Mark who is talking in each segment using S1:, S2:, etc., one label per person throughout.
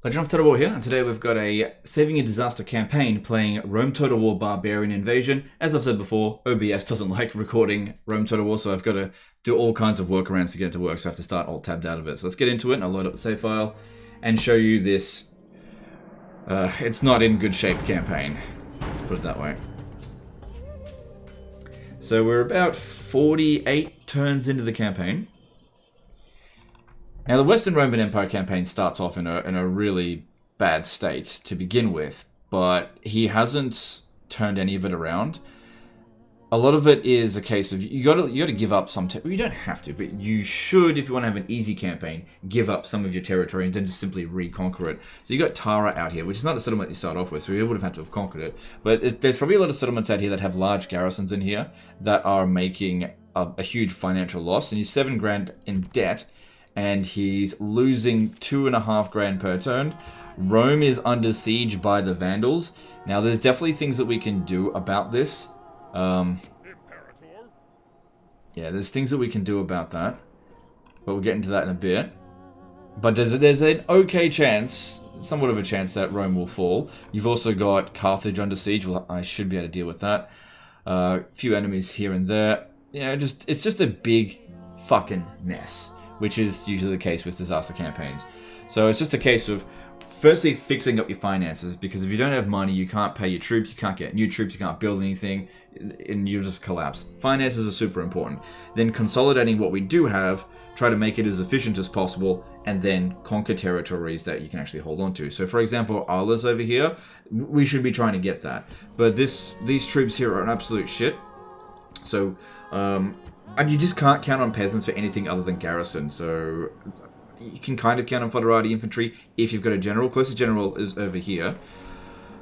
S1: Legend of Total War here, and today we've got a Saving a Disaster campaign playing Rome Total War Barbarian Invasion. As I've said before, OBS doesn't like recording Rome Total War, so I've got to do all kinds of workarounds to get it to work, so I have to start alt-tabbed out of it. So let's get into it, and I'll load up the save file and show you this. It's not in good shape campaign. Let's put it that way. So we're about 48 turns into the campaign. Now, the Western Roman Empire campaign starts off in a really bad state to begin with, but he hasn't turned any of it around. A lot of it is a case of you got to give up some. You don't have to, but you should, if you want to have an easy campaign, give up some of your territory and then just simply reconquer it. So you got Tara out here, which is not a settlement you start off with, so we would have had to have conquered it. But there's probably a lot of settlements out here that have large garrisons in here that are making a huge financial loss, and he's 7 grand in debt. And he's losing 2.5 grand per turn. Rome is under siege by the Vandals. Now, there's definitely things that we can do about this. Yeah, there's things that we can do about that. But we'll get into that in a bit. But there's an okay chance, somewhat of a chance, that Rome will fall. You've also got Carthage under siege. Well, I should be able to deal with that. A few enemies here and there. Yeah, it's just a big fucking mess, which is usually the case with disaster campaigns. So it's just a case of, firstly, fixing up your finances, because if you don't have money, you can't pay your troops, you can't get new troops, you can't build anything, and you'll just collapse. Finances are super important. Then consolidating what we do have, try to make it as efficient as possible, and then conquer territories that you can actually hold on to. So, for example, Arla's over here, we should be trying to get that. But these troops here are an absolute shit. So, and you just can't count on peasants for anything other than garrison, so you can kind of count on foederati infantry if you've got a general. Closest general is over here.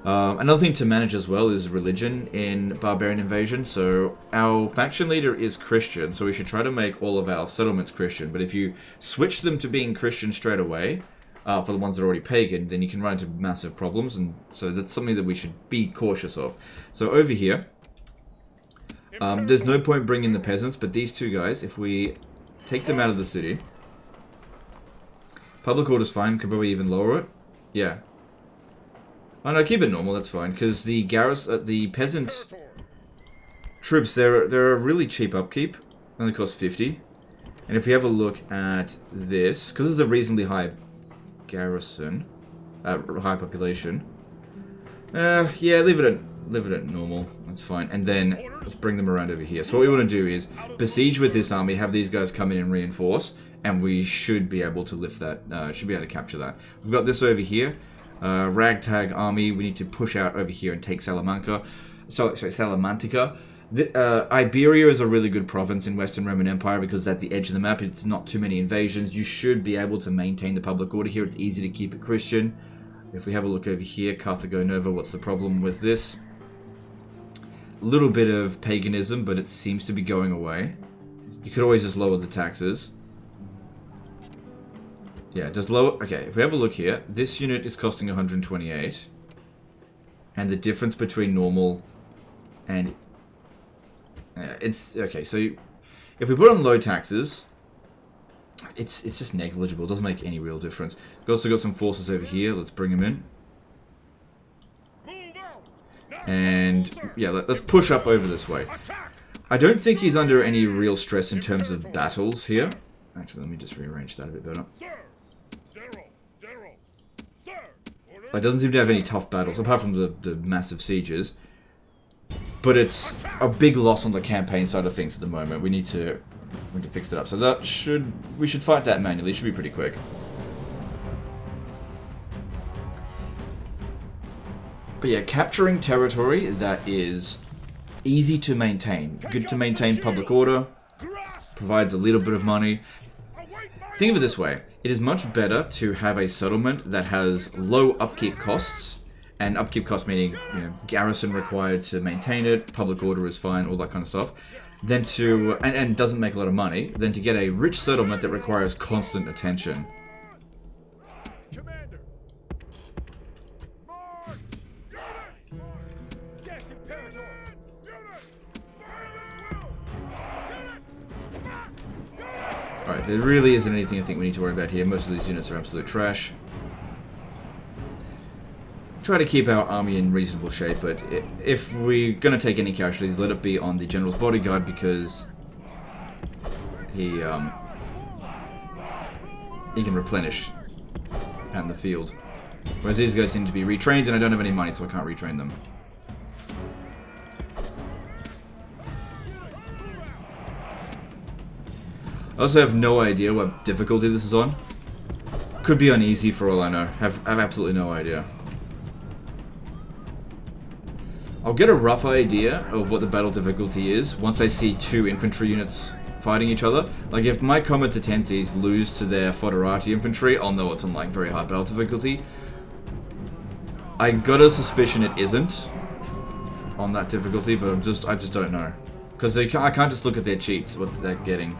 S1: Another thing to manage as well is religion in Barbarian Invasion. So our faction leader is Christian, so we should try to make all of our settlements Christian. But if you switch them to being Christian straight away, for the ones that are already pagan, then you can run into massive problems, and so that's something that we should be cautious of. So over here, there's no point bringing the peasants, but these two guys, if we take them out of the city, public order's fine, could probably even lower it. Yeah. Oh no, keep it normal, that's fine, because the the peasant troops, they're a really cheap upkeep, only cost 50. And if we have a look at this, because it's a reasonably high garrison, high population, yeah, leave it at normal. That's fine. And then let's bring them around over here. So what we want to do is besiege with this army, have these guys come in and reinforce, and we should be able to lift that. Should be able to capture that. We've got this over here, ragtag army. We need to push out over here and take Salamanca. Sorry, Salamantica. Iberia is a really good province in Western Roman Empire because at the edge of the map, it's not too many invasions. You should be able to maintain the public order here. It's easy to keep it Christian. If we have a look over here, Carthage Nova, what's the problem with this? A little bit of paganism, but it seems to be going away. You could always just lower the taxes. Yeah, just lower. Okay, if we have a look here, this unit is costing 128. And the difference between normal and... it's... Okay, so if we put on low taxes, it's just negligible. It doesn't make any real difference. We've also got some forces over here. Let's bring them in. And yeah, let's push up over this way. I don't think he's under any real stress in terms of battles here. Actually, let me just rearrange that a bit better. He doesn't seem to have any tough battles, apart from the massive sieges. But it's a big loss on the campaign side of things at the moment. We need to fix it up. So we should fight that manually. It should be pretty quick. But yeah, capturing territory that is easy to maintain, good to maintain public order, provides a little bit of money. Think of it this way, it is much better to have a settlement that has low upkeep costs, and upkeep costs meaning, you know, garrison required to maintain it, public order is fine, all that kind of stuff, than to, and doesn't make a lot of money, than to get a rich settlement that requires constant attention. Alright, there really isn't anything I think we need to worry about here. Most of these units are absolute trash. try to keep our army in reasonable shape, but if we're going to take any casualties, let it be on the general's bodyguard, because he can replenish out in the field. Whereas these guys seem to be retrained, and I don't have any money, so I can't retrain them. I also have no idea what difficulty this is on. Could be on easy for all I know. Have absolutely no idea. I'll get a rough idea of what the battle difficulty is once I see 2 infantry units fighting each other. Like, if my comitatenses lose to their foderati infantry, I'll know it's on, like, very high battle difficulty. I got a suspicion it isn't on that difficulty, but I just don't know. Because I can't just look at their cheats, what they're getting.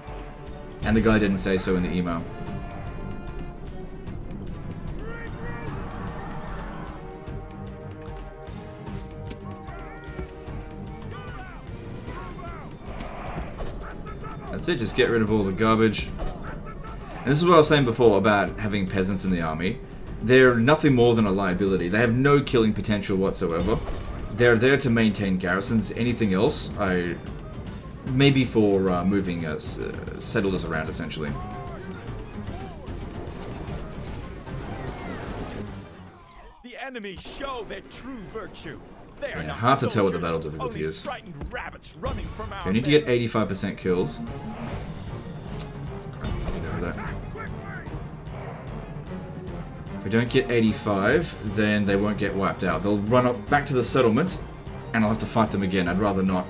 S1: And the guy didn't say so in the email. That's it, just get rid of all the garbage. And this is what I was saying before about having peasants in the army. They're nothing more than a liability. They have no killing potential whatsoever. They're there to maintain garrisons. Anything else, maybe for moving settlers around, essentially.
S2: The enemy show their true virtue. They are not
S1: hard to tell what the
S2: soldiers,
S1: battle difficulty
S2: only
S1: is.
S2: frightened rabbits running from our
S1: Okay, we need to get 85% kills. Get over that. If we don't get 85, then they won't get wiped out. They'll run up back to the settlement, and I'll have to fight them again. I'd rather not.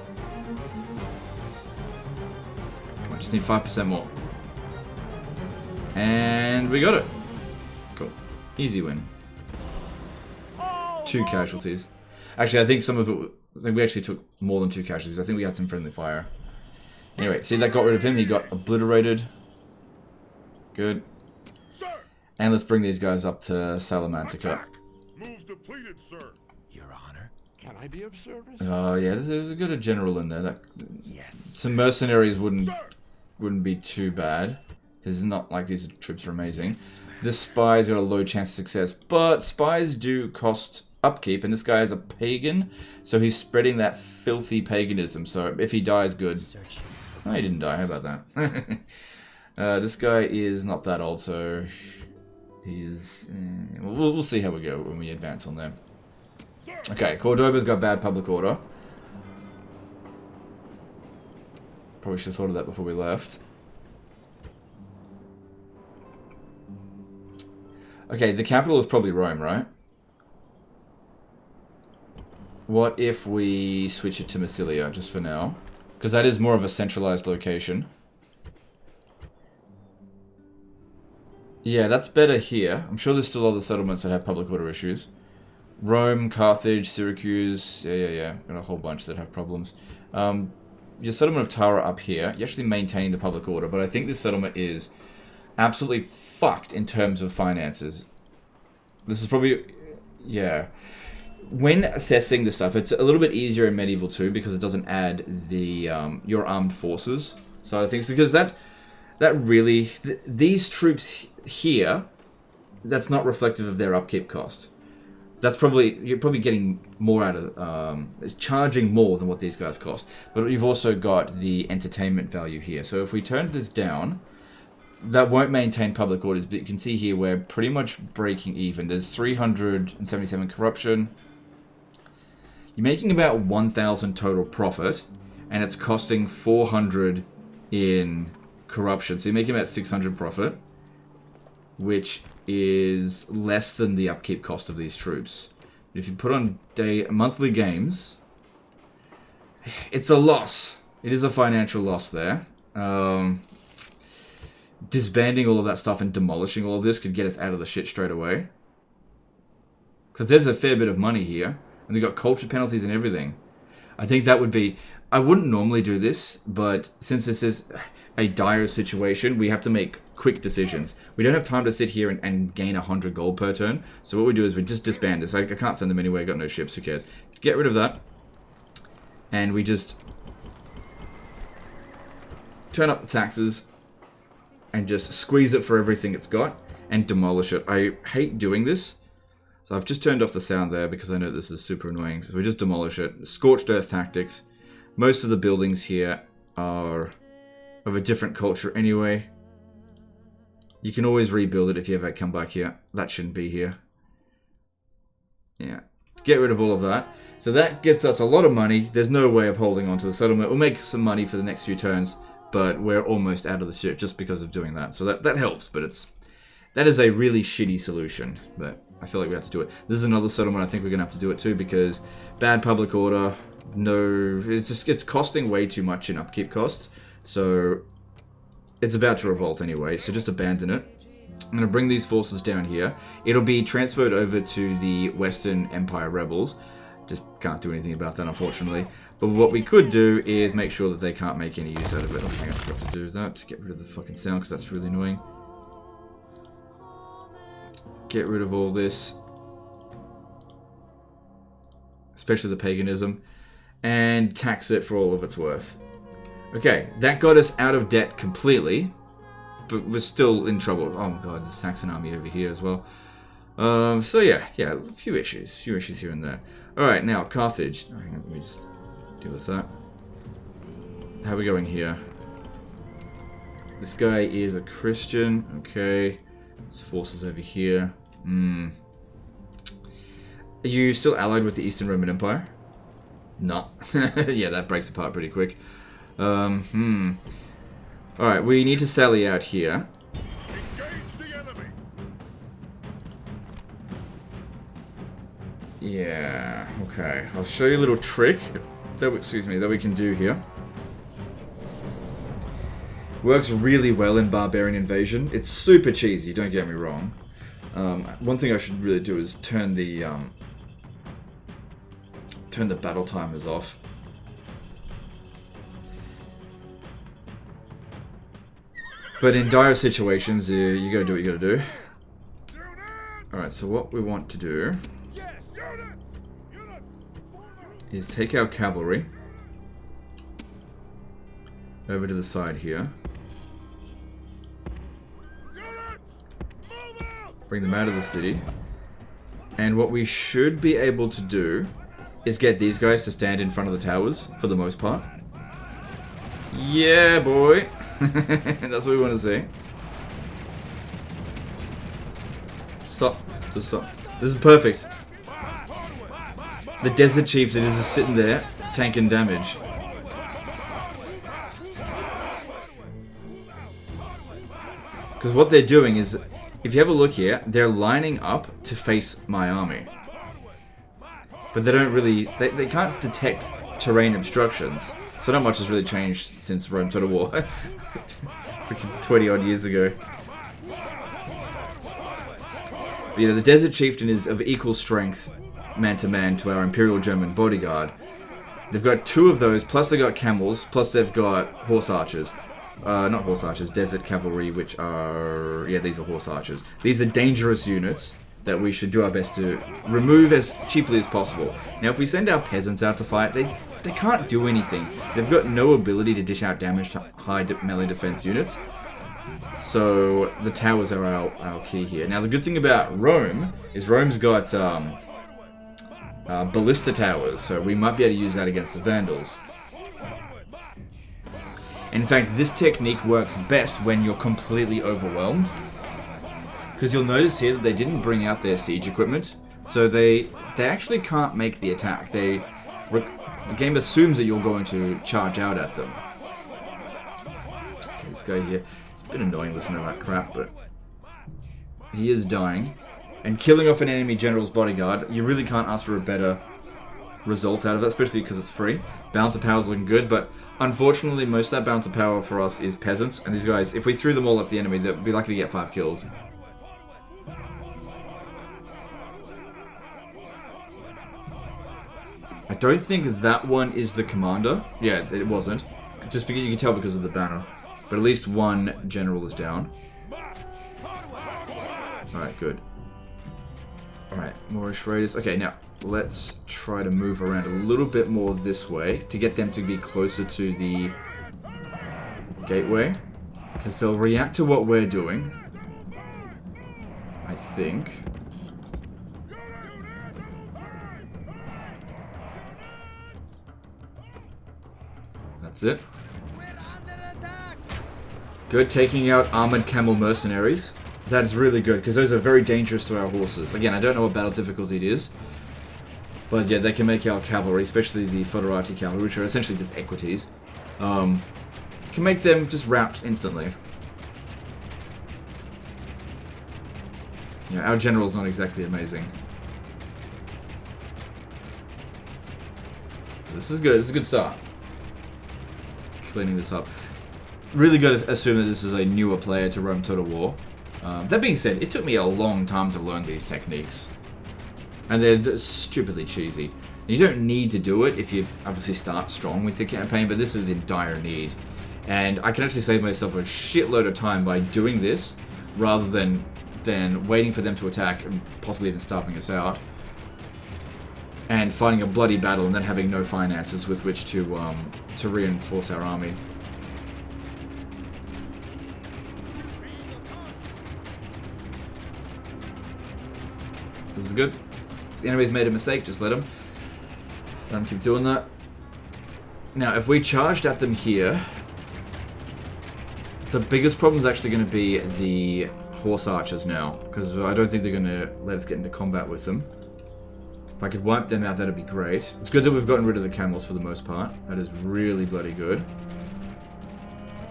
S1: Come on, just need 5% more. And we got it. Cool. Easy win. 2 casualties. Actually, I think some of it... I think we actually took more than 2 casualties. I think we had some friendly fire. Anyway, see, that got rid of him. He got obliterated. Good. And let's bring these guys up to Salamantica.
S3: Move depleted, sir.
S2: Your Honor.
S3: Can I be of service?
S1: Oh, yeah, there's a good general in there.
S2: Yes.
S1: Some mercenaries wouldn't be too bad. It's not like these troops are amazing. This spy's got a low chance of success, but spies do cost upkeep, and this guy is a pagan, so he's spreading that filthy paganism, so if he dies, good. Oh, he didn't die, how about that? This guy is not that old, so he's... we'll see how we go when we advance on them. Okay, Cordoba's got bad public order. Probably should have thought of that before we left. Okay, the capital is probably Rome, right? What if we switch it to Massilia, just for now? Because that is more of a centralized location. Yeah, that's better here. I'm sure there's still other settlements that have public order issues. Rome, Carthage, Syracuse, yeah. Got a whole bunch that have problems. Your settlement of Tara up here, you're actually maintaining the public order, but I think this settlement is absolutely fucked in terms of finances. This is probably... yeah. When assessing this stuff, it's a little bit easier in Medieval 2 because it doesn't add the your armed forces side of things. Because that really... these troops here, that's not reflective of their upkeep cost. That's probably... you're probably getting more out of... charging more than what these guys cost. But you've also got the entertainment value here. So if we turn this down... that won't maintain public orders, but you can see here we're pretty much breaking even. There's 377 corruption. You're making about 1,000 total profit, and it's costing 400 in corruption. So you're making about 600 profit, which is less than the upkeep cost of these troops. If you put on monthly games, it's a loss. It is a financial loss there. Disbanding all of that stuff and demolishing all of this could get us out of the shit straight away. Because there's a fair bit of money here. And they've got culture penalties and everything. I think that would be... I wouldn't normally do this, but since this is a dire situation, we have to make quick decisions. We don't have time to sit here and gain 100 gold per turn. So what we do is we just disband this. I can't send them anywhere, got no ships, who cares? Get rid of that. And we just... turn up the taxes. And just squeeze it for everything it's got. And demolish it. I hate doing this. So I've just turned off the sound there because I know this is super annoying. So we just demolish it. Scorched earth tactics. Most of the buildings here are of a different culture anyway. You can always rebuild it if you ever come back here. That shouldn't be here. Yeah. Get rid of all of that. So that gets us a lot of money. There's no way of holding on to the settlement. We'll make some money for the next few turns, but we're almost out of the shit just because of doing that. So that helps, but that is a really shitty solution. But I feel like we have to do it. This is another settlement I think we're going to have to do it too because bad public order. No, it's costing way too much in upkeep costs. So it's about to revolt anyway, so just abandon it. I'm going to bring these forces down here. It'll be transferred over to the Western Empire rebels. Just can't do anything about that, unfortunately. But what we could do is make sure that they can't make any use out of it. I think I forgot to do that. Just get rid of the fucking sound, because that's really annoying. Get rid of all this. Especially the paganism. And tax it for all of its worth. Okay, that got us out of debt completely. But we're still in trouble. Oh my god, the Saxon army over here as well. So yeah, a few issues here and there. Alright, now, Carthage. Oh, hang on, let me just deal with that. How are we going here? This guy is a Christian. Okay. His forces over here. Are you still allied with the Eastern Roman Empire? No. Yeah, that breaks apart pretty quick. Alright, we need to sally out here. Yeah, okay. I'll show you a little trick that we can do here. Works really well in Barbarian Invasion. It's super cheesy, don't get me wrong. One thing I should really do is turn the battle timers off. But in dire situations, you gotta do what you gotta do. Alright, so what we want to do is take our cavalry over to the side here. Bring them out of the city. And what we should be able to do is get these guys to stand in front of the towers, for the most part. Yeah, boy. That's what we want to see. Stop. Just stop. This is perfect. The Desert Chieftain is just sitting there, tanking damage. Because what they're doing is, if you have a look here, they're lining up to face my army. But they don't really... They can't detect terrain obstructions. So not much has really changed since Rome Total War. Freaking 20 odd years ago. But, you know, the Desert Chieftain is of equal strength, man to man, to our Imperial German bodyguard. They've got 2 of those, plus they've got camels, plus they've got horse archers. Not horse archers, desert cavalry, which are... Yeah, these are horse archers. These are dangerous units that we should do our best to remove as cheaply as possible. Now, if we send our peasants out to fight, they can't do anything. They've got no ability to dish out damage to high melee defense units. So, the towers are our key here. Now, the good thing about Rome is Rome's got ballista towers, so we might be able to use that against the Vandals. In fact, this technique works best when you're completely overwhelmed. Because you'll notice here that they didn't bring out their siege equipment. So they actually can't make the attack. The game assumes that you're going to charge out at them. Okay, this guy here, it's been annoying listening to that crap, but he is dying. And killing off an enemy general's bodyguard, you really can't ask for a better result out of that, especially because it's free. Balance of power is looking good, but unfortunately most of that balance of power for us is peasants. And these guys, if we threw them all at the enemy, they'd be likely to get 5 kills. I don't think that one is the commander. Yeah, it wasn't. Just because you can tell because of the banner. But at least one general is down. Alright, good. Alright, Moorish raiders. Okay, now, let's try to move around a little bit more this way to get them to be closer to the gateway. Because they'll react to what we're doing. I think. That's it. Good, taking out armored camel mercenaries. That's really good, because those are very dangerous to our horses. Again, I don't know what battle difficulty it is. But yeah, they can make our cavalry, especially the Foderati cavalry, which are essentially just equities. Can make them just rout instantly. You know, our general's not exactly amazing. This is good. This is a good start. Cleaning this up. Really good to assume that this is a newer player to Rome Total War. That being said, it took me a long time to learn these techniques. And they're stupidly cheesy. You don't need to do it if you obviously start strong with the campaign, but this is in dire need. And I can actually save myself a shitload of time by doing this, rather than waiting for them to attack and possibly even starving us out. And fighting a bloody battle and then having no finances with which to reinforce our army. This is good. If the enemy's made a mistake, just let them. Let them keep doing that. Now, if we charged at them here, the biggest problem is actually going to be the horse archers now, because I don't think they're going to let us get into combat with them. If I could wipe them out, that'd be great. It's good that we've gotten rid of the camels for the most part. That is really bloody good.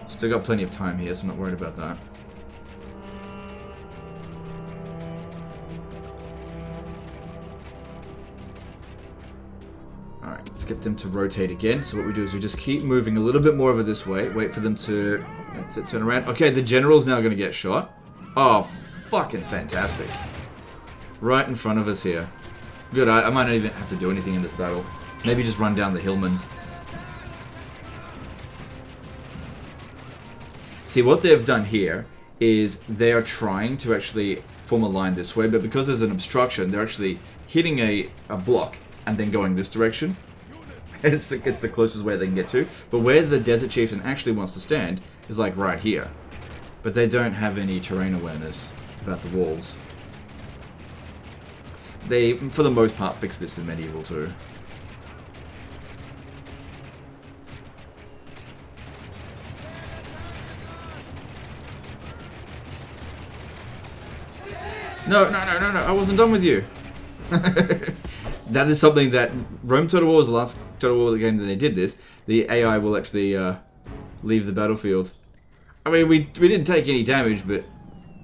S1: Still got plenty of time here, so I'm not worried about that. Alright, let's get them to rotate again. So what we do is we just keep moving a little bit more over this way. Wait for them to... That's it, turn around. Okay, the general's now going to get shot. Oh, fucking fantastic. Right in front of us here. Good, I might not even have to do anything in this battle. Maybe just run down the hillman. See, what they've done here is they are trying to actually form a line this way, but because there's an obstruction, they're actually hitting a block and then going this direction. It's the closest way they can get to. But where the Desert Chieftain actually wants to stand is like right here. But they don't have any terrain awareness about the walls. They, for the most part, fixed this in Medieval too. No, I wasn't done with you. That is something that Rome Total War was the last Total War game that they did this. The AI will actually leave the battlefield. I mean, we didn't take any damage, but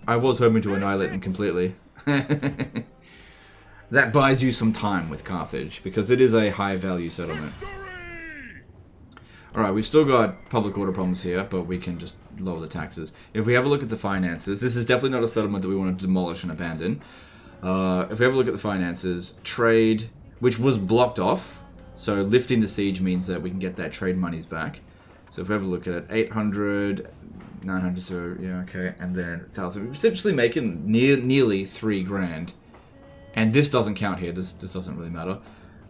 S1: I was hoping to annihilate them completely. That buys you some time with Carthage, because it is a high-value settlement. Alright, we've still got public order problems here, but we can just lower the taxes. If we have a look at the finances, this is definitely not a settlement that we want to demolish and abandon. If we have a look at the finances, trade, which was blocked off, so lifting the siege means that we can get that trade monies back. So if we have a look at it, 800, 900, so yeah, okay, and then 1,000. We're essentially making nearly 3 grand. And this doesn't count here, this doesn't really matter.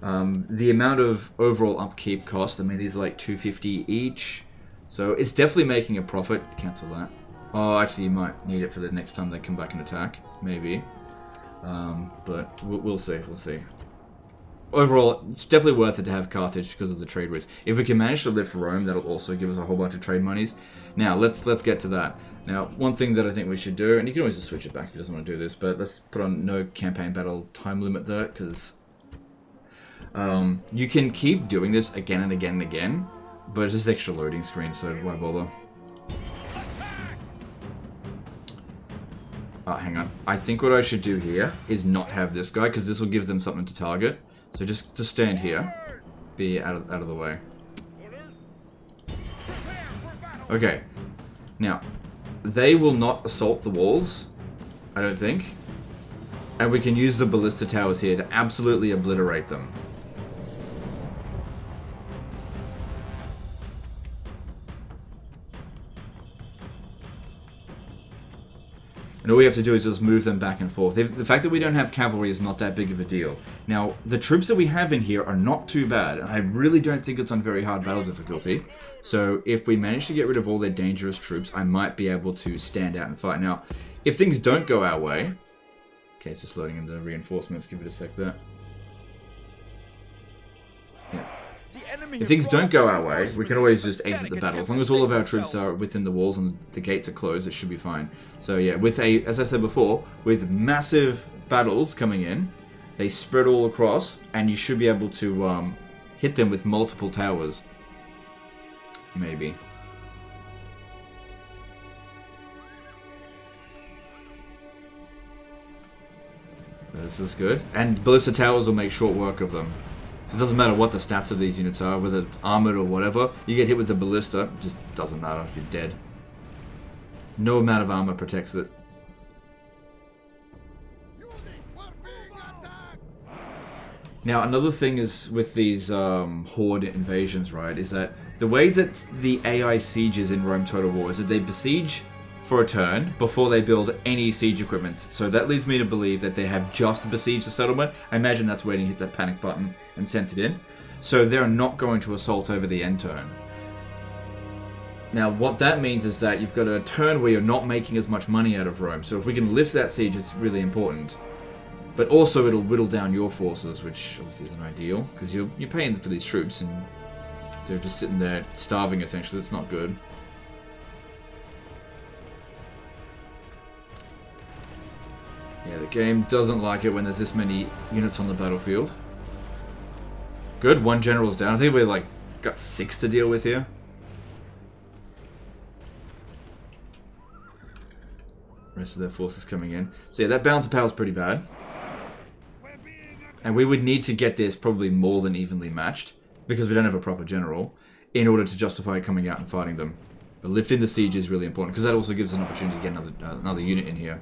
S1: The amount of overall upkeep cost, I mean, these are like 250 each. So it's definitely making a profit. Cancel that. Oh, actually, you might need it for the next time they come back and attack. Maybe. But we'll see, we'll see. Overall, it's definitely worth it to have Carthage because of the trade routes. If we can manage to lift Rome, that'll also give us a whole bunch of trade monies. Now, let's get to that. Now, one thing that I think we should do, and you can always just switch it back if you doesn't want to do this, but let's put on no campaign battle time limit there, because you can keep doing this again and again and again, but it's just extra loading screen, so why bother? Hang on. I think what I should do here is not have this guy, because this will give them something to target. So just stand here, be out of the way. Okay. Now, they will not assault the walls, I don't think. And we can use the ballista towers here to absolutely obliterate them. And all we have to do is just move them back and forth. The fact that we don't have cavalry is not that big of a deal. Now, the troops that we have in here are not too bad. And I really don't think it's on very hard battle difficulty. So if we manage to get rid of all their dangerous troops, I might be able to stand out and fight. Now, if things don't go our way... Okay, it's just loading in the reinforcements. Give it a sec there. Yeah.
S2: The enemy
S1: If things don't go our way, we can always just exit the battle. As long as all of our troops are within the walls and the gates are closed, it should be fine. So yeah, with as I said before, with massive battles coming in, they spread all across, and you should be able to hit them with multiple towers. Maybe. This is good. And ballista towers will make short work of them. So it doesn't matter what the stats of these units are, whether it's armored or whatever. You get hit with a ballista, it just doesn't matter. You're dead. No amount of armor protects it. Now, another thing is with these horde invasions, right, is that the way that the AI sieges in Rome Total War is that they besiege for a turn before they build any siege equipment. So that leads me to believe that they have just besieged the settlement. I imagine that's waiting to hit that panic button and sent it in. So they're not going to assault over the end turn. Now, what that means is that you've got a turn where you're not making as much money out of Rome. So if we can lift that siege, it's really important. But also it'll whittle down your forces, which obviously isn't ideal, because you're paying for these troops and they're just sitting there starving essentially. That's not good. Yeah, the game doesn't like it when there's this many units on the battlefield. Good, one general's down. I think we've like got 6 to deal with here. Rest of their forces coming in. So yeah, that balance of power is pretty bad. And we would need to get this probably more than evenly matched, because we don't have a proper general, in order to justify coming out and fighting them. But lifting the siege is really important, because that also gives us an opportunity to get another unit in here.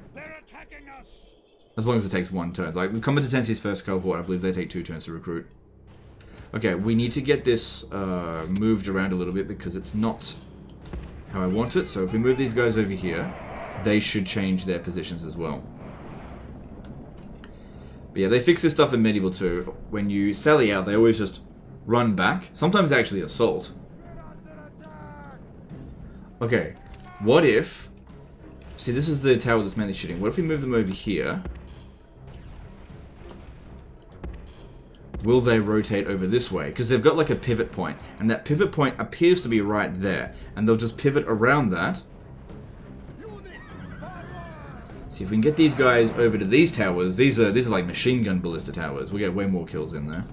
S1: As long as it takes 1 turn. Like, the Combatency's first cohort, I believe they take 2 turns to recruit. Okay, we need to get this moved around a little bit, because it's not how I want it. So if we move these guys over here, they should change their positions as well. But yeah, they fix this stuff in Medieval too. When you sally out, they always just run back. Sometimes they actually assault. Okay, what if... See, this is the tower that's mainly shooting. What if we move them over here? Will they rotate over this way? Because they've got like a pivot point. And that pivot point appears to be right there. And they'll just pivot around that. See if we can get these guys over to these towers. These are like machine gun ballista towers. We'll get way more kills in there.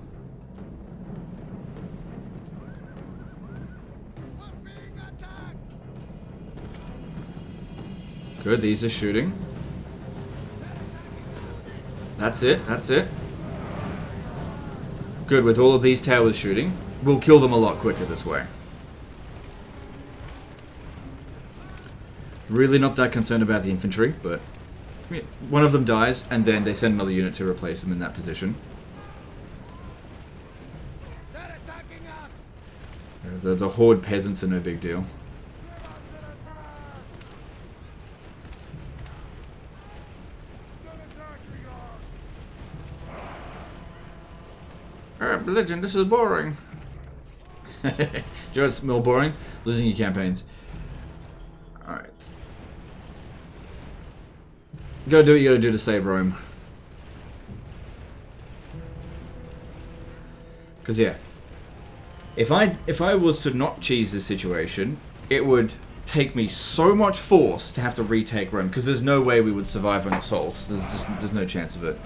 S1: Good, these are shooting. That's it, that's it. Good, with all of these towers shooting, we'll kill them a lot quicker this way. Really not that concerned about the infantry, but one of them dies, and then they send another unit to replace them in that position. The horde peasants are no big deal. Religion, this is boring. Do you know what's more boring? Losing your campaigns. Alright. You gotta do what you gotta do to save Rome. Because yeah, if I was to not cheese this situation, it would take me so much force to have to retake Rome, because there's no way we would survive an assault. There's no chance of it.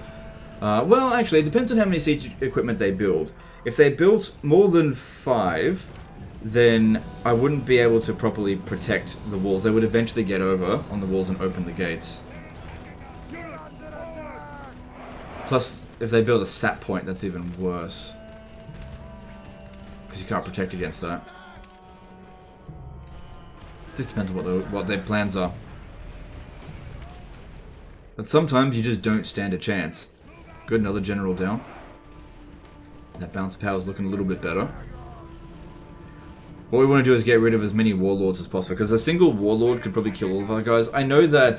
S1: Well, actually, it depends on how many siege equipment they build. If they built more than 5, then I wouldn't be able to properly protect the walls. They would eventually get over on the walls and open the gates. Plus, if they build a sap point, that's even worse. Because you can't protect against that. It just depends on what their plans are. But sometimes you just don't stand a chance. Good, another general down. That bounce power is looking a little bit better. What we want to do is get rid of as many warlords as possible, because a single warlord could probably kill all of our guys. I know that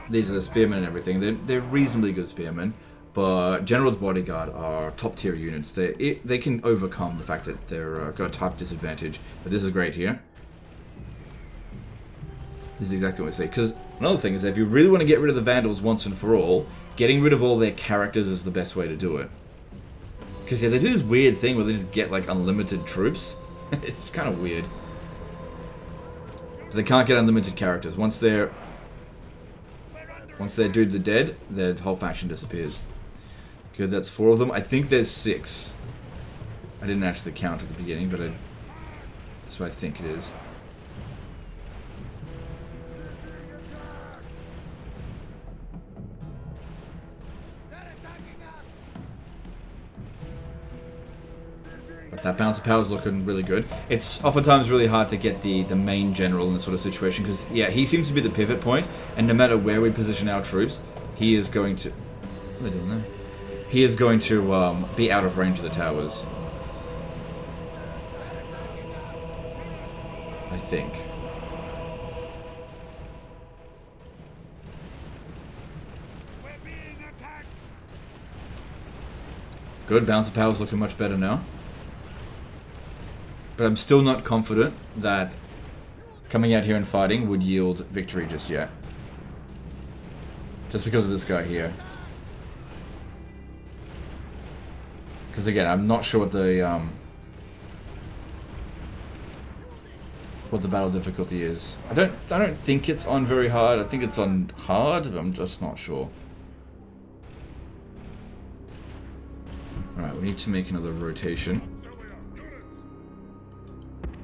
S1: these are the spearmen and everything. They're reasonably good spearmen, but General's Bodyguard are top tier units. They can overcome the fact that they're got a type disadvantage. But this is great here. This is exactly what we see. Because another thing is that if you really want to get rid of the Vandals once and for all, getting rid of all their characters is the best way to do it. Because yeah, they do this weird thing where they just get like unlimited troops. It's kind of weird. But they can't get unlimited characters. Once their dudes are dead, their whole faction disappears. Good, that's 4 of them. I think there's 6. I didn't actually count at the beginning, but that's what I think it is. But that balance of power is looking really good. It's oftentimes really hard to get the main general in this sort of situation, because, yeah, he seems to be the pivot point, and no matter where we position our troops, he is going to... What are they doing there? He is going to be out of range of the towers. I think. Good, balance of power is looking much better now. But I'm still not confident that coming out here and fighting would yield victory just yet. Just because of this guy here. Because again, I'm not sure what the battle difficulty is. I don't think it's on very hard. I think it's on hard, but I'm just not sure. Alright, we need to make another rotation.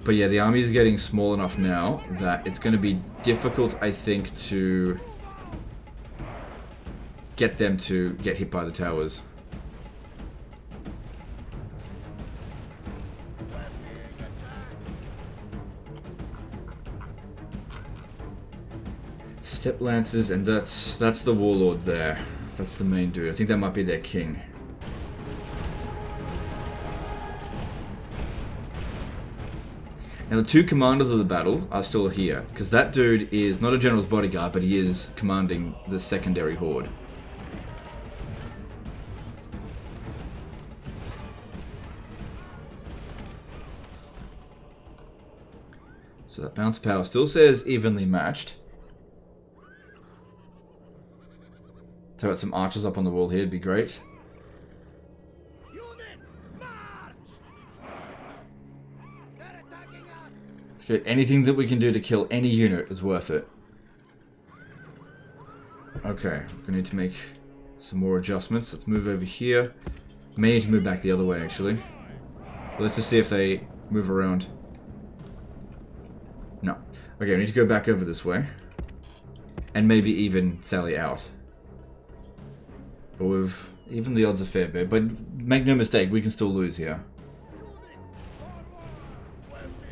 S1: But yeah, the army is getting small enough now that it's going to be difficult, I think, to get them to get hit by the towers. Step Lancers, and that's the warlord there. That's the main dude. I think that might be their king. Now the 2 commanders of the battle are still here, because that dude is not a general's bodyguard, but he is commanding the secondary horde. So that bounce power still says evenly matched. Throw out some archers up on the wall here, it'd be great. It's good. Anything that we can do to kill any unit is worth it. Okay, we need to make some more adjustments. Let's move over here. May need to move back the other way, actually. But let's just see if they move around. No. Okay, we need to go back over this way. And maybe even sally out. But we've even the odds a fair bit. But make no mistake, we can still lose here.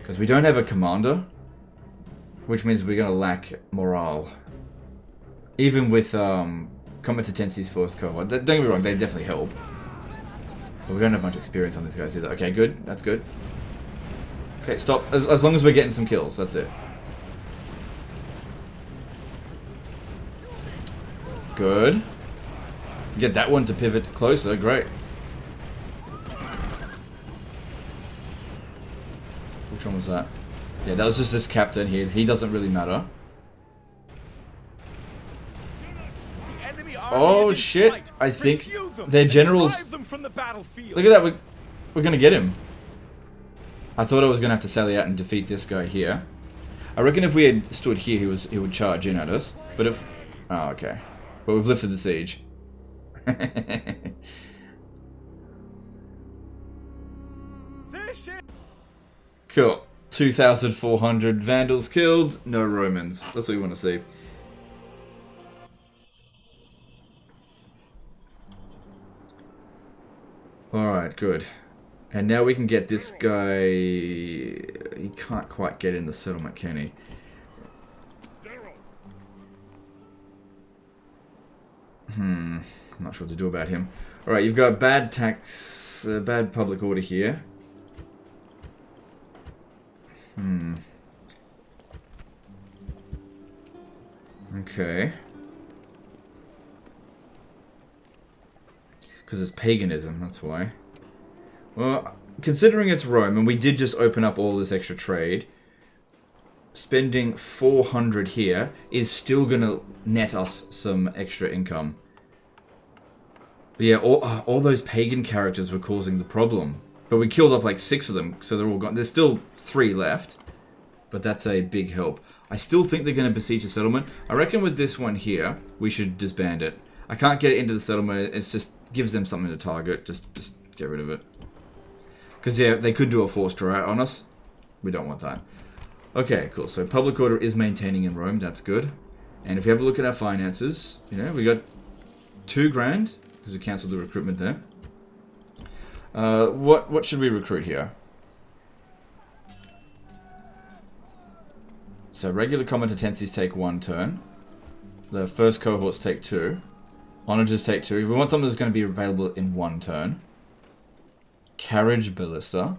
S1: Because we don't have a commander. Which means we're going to lack morale. Even with Competencies Force cohort. Don't get me wrong, they definitely help. But we don't have much experience on these guys either. Okay, good. That's good. Okay, stop. As long as we're getting some kills, that's it. Good. Get that one to pivot closer, great. Which one was that? Yeah, that was just this captain here. He doesn't really matter. Oh shit, I think their generals... Look at that, we're gonna get him. I thought I was gonna have to sally out and defeat this guy here. I reckon if we had stood here, he would charge in at us. But if... Oh, okay. But we've lifted the siege. Cool. 2,400 Vandals killed, no Romans. That's what we want to see. Alright, good. And now we can get this guy... He can't quite get in the settlement, can he? I'm not sure what to do about him. Alright, you've got bad tax... bad public order here. Okay. Because it's paganism, that's why. Well, considering it's Rome, and we did just open up all this extra trade, spending 400 here is still going to net us some extra income. But yeah, all those pagan characters were causing the problem. But we killed off like 6 of them, so they're all gone. There's still 3 left. But that's a big help. I still think they're going to besiege the settlement. I reckon with this one here, we should disband it. I can't get it into the settlement. It just gives them something to target. Just get rid of it. Because, yeah, they could do a forced drought on us. We don't want that. Okay, cool. So public order is maintaining in Rome. That's good. And if you have a look at our finances, you know, we got 2 grand. Because we cancelled the recruitment there. What should we recruit here? So regular competencies take 1 turn. The first cohorts take 2. Onagers take 2. We want something that's going to be available in 1 turn. Carriage Ballista.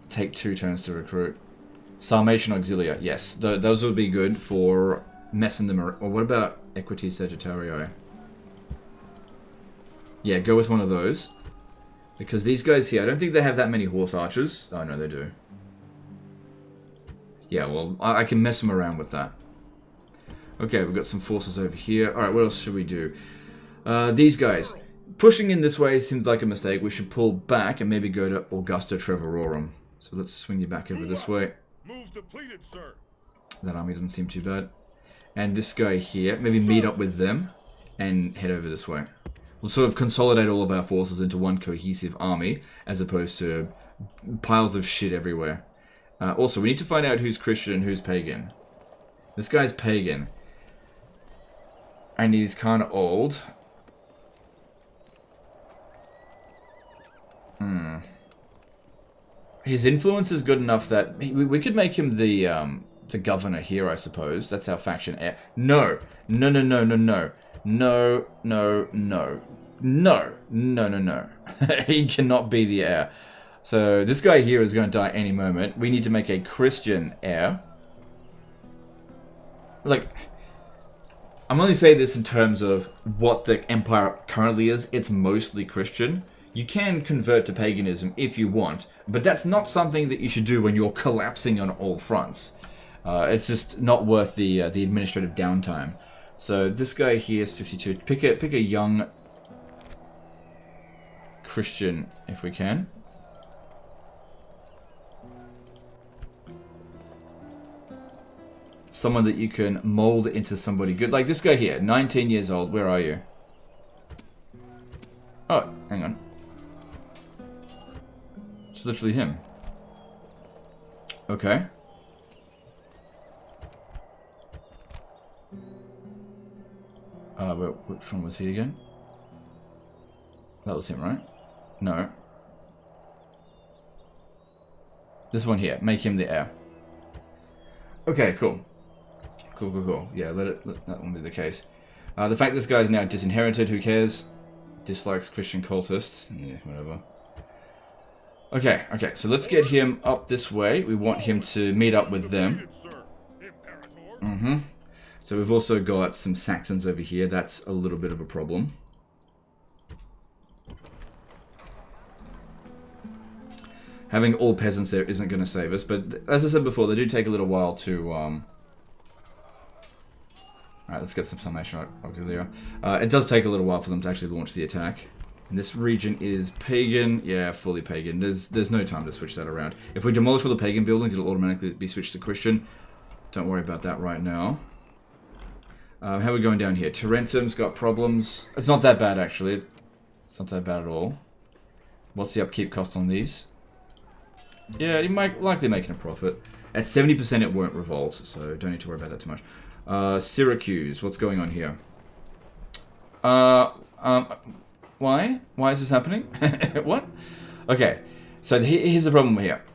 S1: Take 2 turns to recruit. Sarmatian Auxilia. Yes, those would be good for messing them around. Or what about Equity Sagittarii? Yeah, go with one of those. Because these guys here, I don't think they have that many horse archers. Oh, no, they do. Yeah, well, I can mess them around with that. Okay, we've got some forces over here. Alright, what else should we do? These guys. Pushing in this way seems like a mistake. We should pull back and maybe go to Augusta Trevororum. So let's swing you back over this way.
S3: Move depleted, sir.
S1: That army doesn't seem too bad. And this guy here, maybe meet up with them and head over this way. We'll sort of consolidate all of our forces into one cohesive army, as opposed to piles of shit everywhere. Also, we need to find out who's Christian and who's pagan. This guy's pagan. And he's kind of old. His influence is good enough that we could make him the governor here, I suppose. That's our faction heir. No. No, no, no, no, no. No, no, no. No. No, no, no. He cannot be the heir. So this guy here is going to die any moment. We need to make a Christian heir. Like, I'm only saying this in terms of what the empire currently is. It's mostly Christian. You can convert to paganism if you want, but that's not something that you should do when you're collapsing on all fronts. It's just not worth the administrative downtime. So this guy here is 52. Pick a young Christian if we can. Someone that you can mold into somebody good. Like this guy here, 19 years old. Where are you? Oh, hang on. It's literally him. Okay. Which one was he again? That was him, right? No. This one here. Make him the heir. Okay, cool. Cool. Yeah, let that one be the case. The fact this guy's now disinherited, who cares? Dislikes Christian cultists. Yeah, whatever. Okay, so let's get him up this way. We want him to meet up with them. So we've also got some Saxons over here. That's a little bit of a problem. Having all peasants there isn't going to save us, but as I said before, they do take a little while to... Alright, let's get some Summation Auxilia. It does take a little while for them to actually launch the attack. And this region is pagan. Yeah, fully pagan. There's no time to switch that around. If we demolish all the pagan buildings, it'll automatically be switched to Christian. Don't worry about that right now. How are we going down here? Tarentum's got problems. It's not that bad, actually. It's not that bad at all. What's the upkeep cost on these? Yeah, you might likely making a profit. At 70% it won't revolt, so don't need to worry about that too much. Syracuse, what's going on here? Why? Why is this happening? What? Okay, so here's the problem here.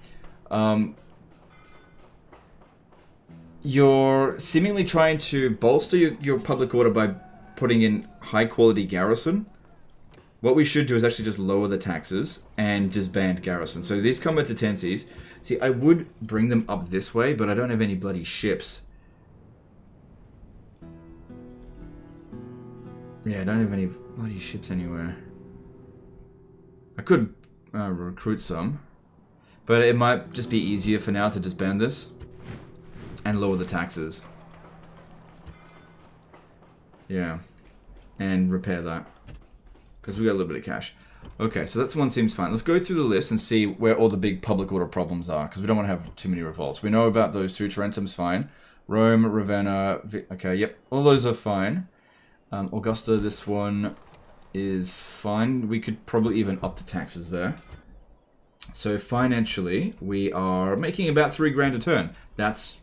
S1: You're seemingly trying to bolster your public order by putting in high quality garrison. What we should do is actually just lower the taxes and disband garrison. So these competencies, see, I would bring them up this way, but I don't have any bloody ships. Yeah, I don't have any bloody ships anywhere. I could recruit some, but it might just be easier for now to disband this and lower the taxes. Yeah, and repair that. Because we got a little bit of cash. Okay, so that's one seems fine. Let's go through the list and see where all the big public order problems are. Because we don't want to have too many revolts. We know about those two. Tarentum's fine. Rome, Ravenna. Okay, yep. All those are fine. Augusta, this one is fine. We could probably even up the taxes there. So financially, we are making about 3 grand a turn. That's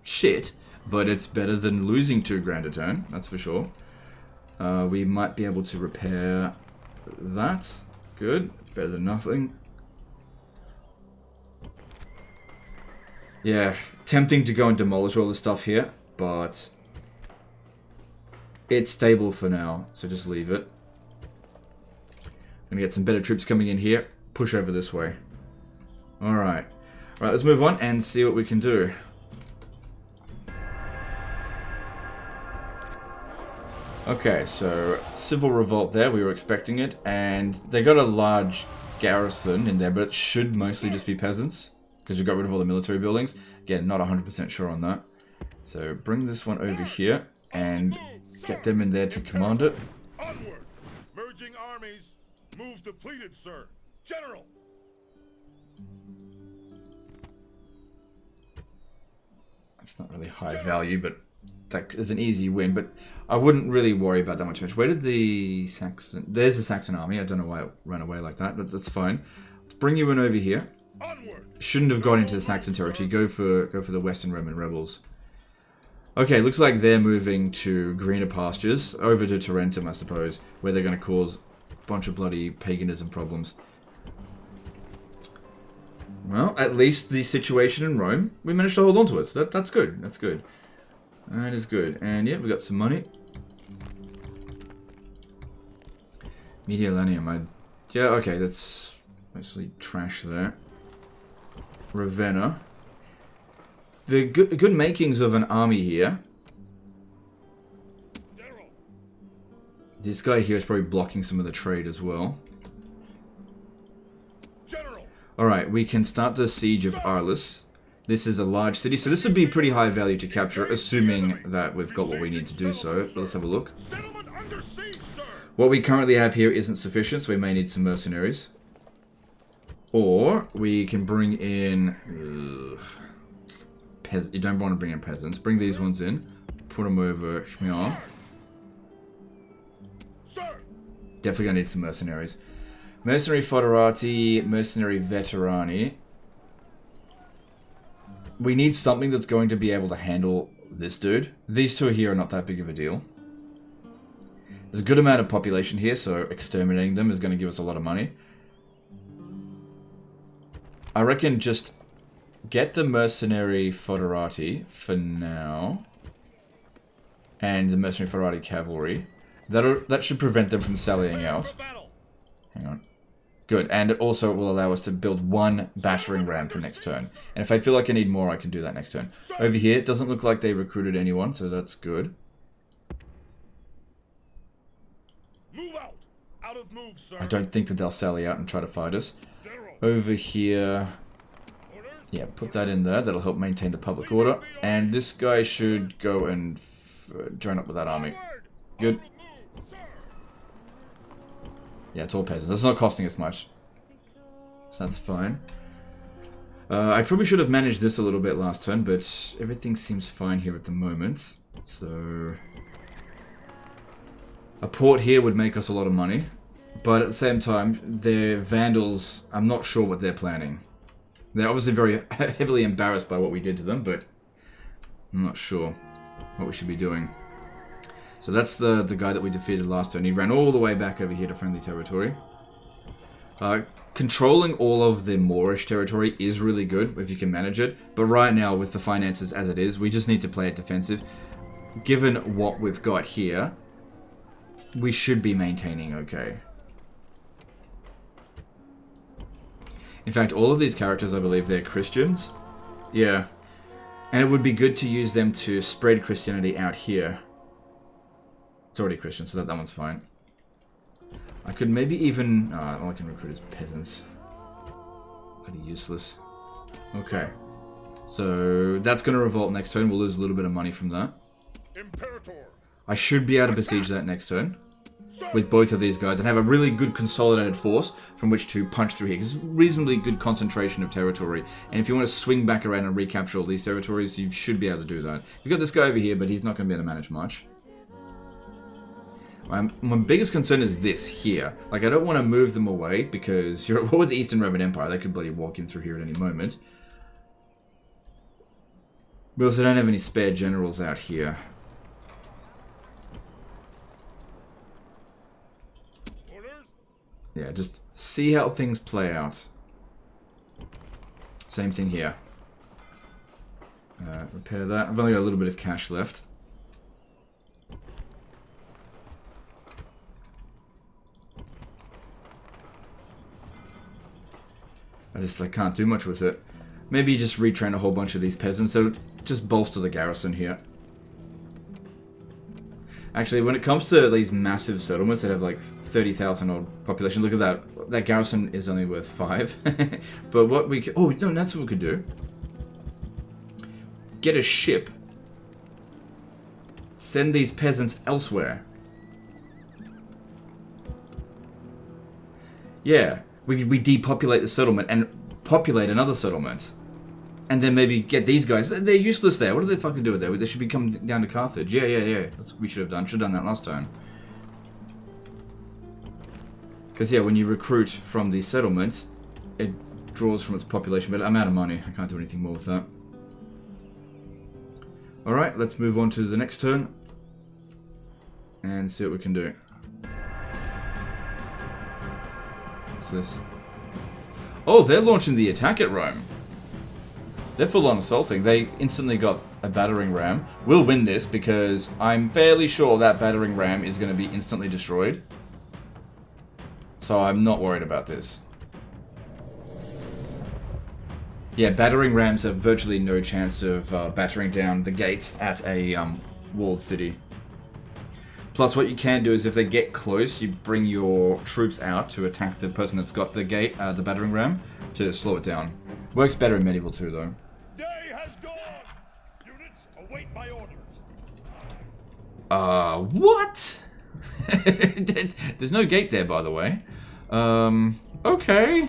S1: shit, but it's better than losing 2 grand a turn. That's for sure. We might be able to repair that. Good. It's better than nothing. Yeah, tempting to go and demolish all this stuff here, but it's stable for now, so just leave it. Gonna get some better troops coming in here. Push over this way. Alright. Alright, let's move on and see what we can do. Okay, so civil revolt there, we were expecting it, and they got a large garrison in there, but it should mostly just be peasants, because we got rid of all the military buildings. Again, not 100% sure on that. So bring this one over here, and get them in there to command it.
S3: Onward! Merging armies. Moves depleted, sir. General!
S1: It's not really high value, but that is an easy win, but I wouldn't really worry about that much. Where did the Saxon... There's the Saxon army. I don't know why it ran away like that, but that's fine. Let's bring you in over here.
S3: Onward!
S1: Shouldn't have gone into the Saxon territory. Go for the Western Roman rebels. Okay, looks like they're moving to greener pastures. Over to Tarentum, I suppose, where they're going to cause a bunch of bloody paganism problems. Well, at least the situation in Rome, we managed to hold on to it. So that's good. That's good. That is good. And yeah, we got some money. Mediolanium. Yeah, okay, that's mostly trash there. Ravenna. The good makings of an army here. This guy here is probably blocking some of the trade as well. Alright, we can start the siege of Arles. This is a large city, so this would be pretty high value to capture, assuming that we've got what we need to do so. But let's have a look. What we currently have here isn't sufficient, so we may need some mercenaries. Or we can bring in... you don't want to bring in peasants. Bring these ones in. Put them over here. Definitely gonna need some mercenaries. Mercenary foderati, mercenary veterani. We need something that's going to be able to handle this dude. These two here are not that big of a deal. There's a good amount of population here, so exterminating them is going to give us a lot of money. I reckon just get the mercenary foderati for now. And the mercenary foderati cavalry. That should prevent them from sallying out. Hang on. Good, and it also will allow us to build 1 battering ram for next turn. And if I feel like I need more, I can do that next turn. Over here, it doesn't look like they recruited anyone, so that's good.
S3: Move out. Out of move, sir.
S1: I don't think that they'll sally out and try to fight us. Over here... Yeah, put that in there. That'll help maintain the public order. And this guy should go and join up with that army. Good. Yeah, it's all peasants. That's not costing us much. So that's fine. I probably should have managed this a little bit last turn, but everything seems fine here at the moment. So... a port here would make us a lot of money. But at the same time, their Vandals, I'm not sure what they're planning. They're obviously very heavily embarrassed by what we did to them, but I'm not sure what we should be doing. So that's the guy that we defeated last turn. He ran all the way back over here to friendly territory. Controlling all of the Moorish territory is really good if you can manage it. But right now, with the finances as it is, we just need to play it defensive. Given what we've got here, we should be maintaining okay. In fact, all of these characters, I believe, they're Christians. Yeah. And it would be good to use them to spread Christianity out here. It's already Christian, so that one's fine. I could maybe even... all I can recruit is peasants. Pretty useless. Okay. So, that's going to revolt next turn. We'll lose a little bit of money from that.
S3: Imperator.
S1: I should be able to besiege that next turn. with both of these guys and have a really good consolidated force from which to punch through here. Because it's reasonably good concentration of territory. And if you want to swing back around and recapture all these territories, you should be able to do that. You've got this guy over here, but he's not going to be able to manage much. My biggest concern is this here. Like, I don't want to move them away because you're at war with the Eastern Roman Empire. They could bloody walk in through here at any moment. We also don't have any spare generals out here. Yeah, just see how things play out. Same thing here. Repair that. I've only got a little bit of cash left. I can't do much with it. Maybe just retrain a whole bunch of these peasants, so just bolster the garrison here. Actually, when it comes to these massive settlements that have like 30,000 odd population, look at that. That garrison is only worth 5. But what we could... Oh, no, that's what we could do. Get a ship. Send these peasants elsewhere. Yeah. We depopulate the settlement and populate another settlement. And then maybe get these guys. They're useless there. What do they fucking do with there? They should be coming down to Carthage. Yeah. That's what we should have done. Should have done that last time. Because, yeah, when you recruit from these settlements, it draws from its population. But I'm out of money. I can't do anything more with that. Alright, let's move on to the next turn. And see what we can do. What's this? Oh, they're launching the attack at Rome. They're full on assaulting. They instantly got a battering ram. We'll win this because I'm fairly sure that battering ram is going to be instantly destroyed. So I'm not worried about this. Yeah, battering rams have virtually no chance of battering down the gates at a walled city. Plus, what you can do is if they get close, you bring your troops out to attack the person that's got the gate, the battering ram, to slow it down. Works better in medieval too, though.
S3: Day has gone. Units, await my orders.
S1: What? There's no gate there, by the way. Okay.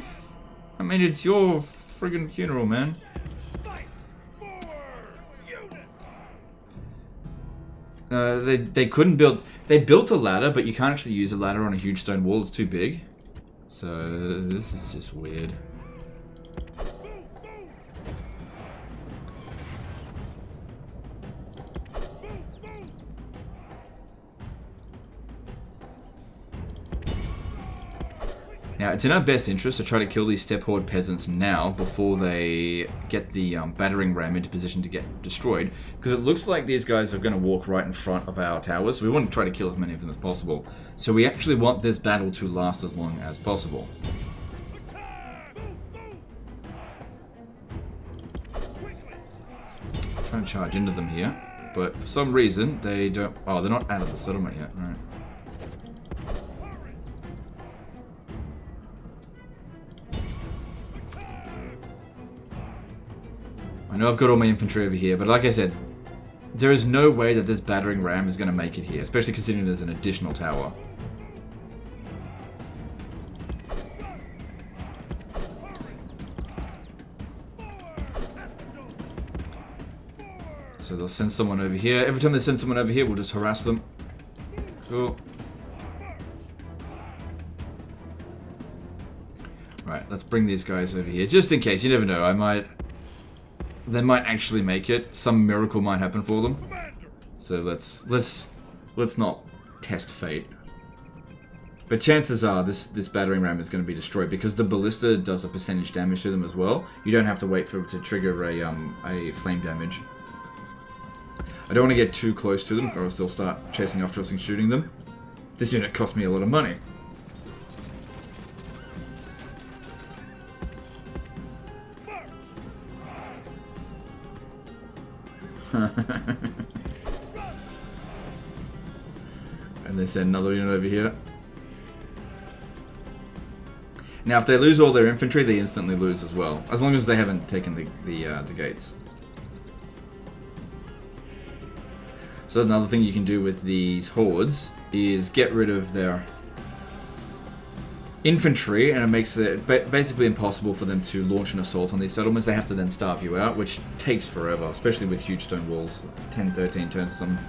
S1: I mean, it's your friggin' funeral, man.
S3: Fight forward, units.
S1: They couldn't build... They built a ladder, but you can't actually use a ladder on a huge stone wall. It's too big. So, this is just weird. Now, it's in our best interest to try to kill these steppe horde peasants now before they get the battering ram into position to get destroyed, because it looks like these guys are going to walk right in front of our towers, so we want to try to kill as many of them as possible. So we actually want this battle to last as long as possible. I'm trying to charge into them here, but for some reason they don't... Oh, they're not out of the settlement yet, right. I know I've got all my infantry over here, but like I said, there is no way that this battering ram is going to make it here, especially considering there's an additional tower. So they'll send someone over here. Every time they send someone over here, we'll just harass them. Cool. Right, let's bring these guys over here, just in case. You never know, they might actually make it. Some miracle might happen for them. So let's not test fate. But chances are this battering ram is going to be destroyed because the ballista does a percentage damage to them as well. You don't have to wait for it to trigger a flame damage. I don't want to get too close to them, or else they'll start chasing after us and shooting them. This unit cost me a lot of money. And they send another unit over here. Now, if they lose all their infantry, they instantly lose as well, as long as they haven't taken the gates. So another thing you can do with these hordes is get rid of their infantry, and it makes it basically impossible for them to launch an assault on these settlements. They have to then starve you out, which takes forever, especially with huge stone walls, 10, 13 turns or something.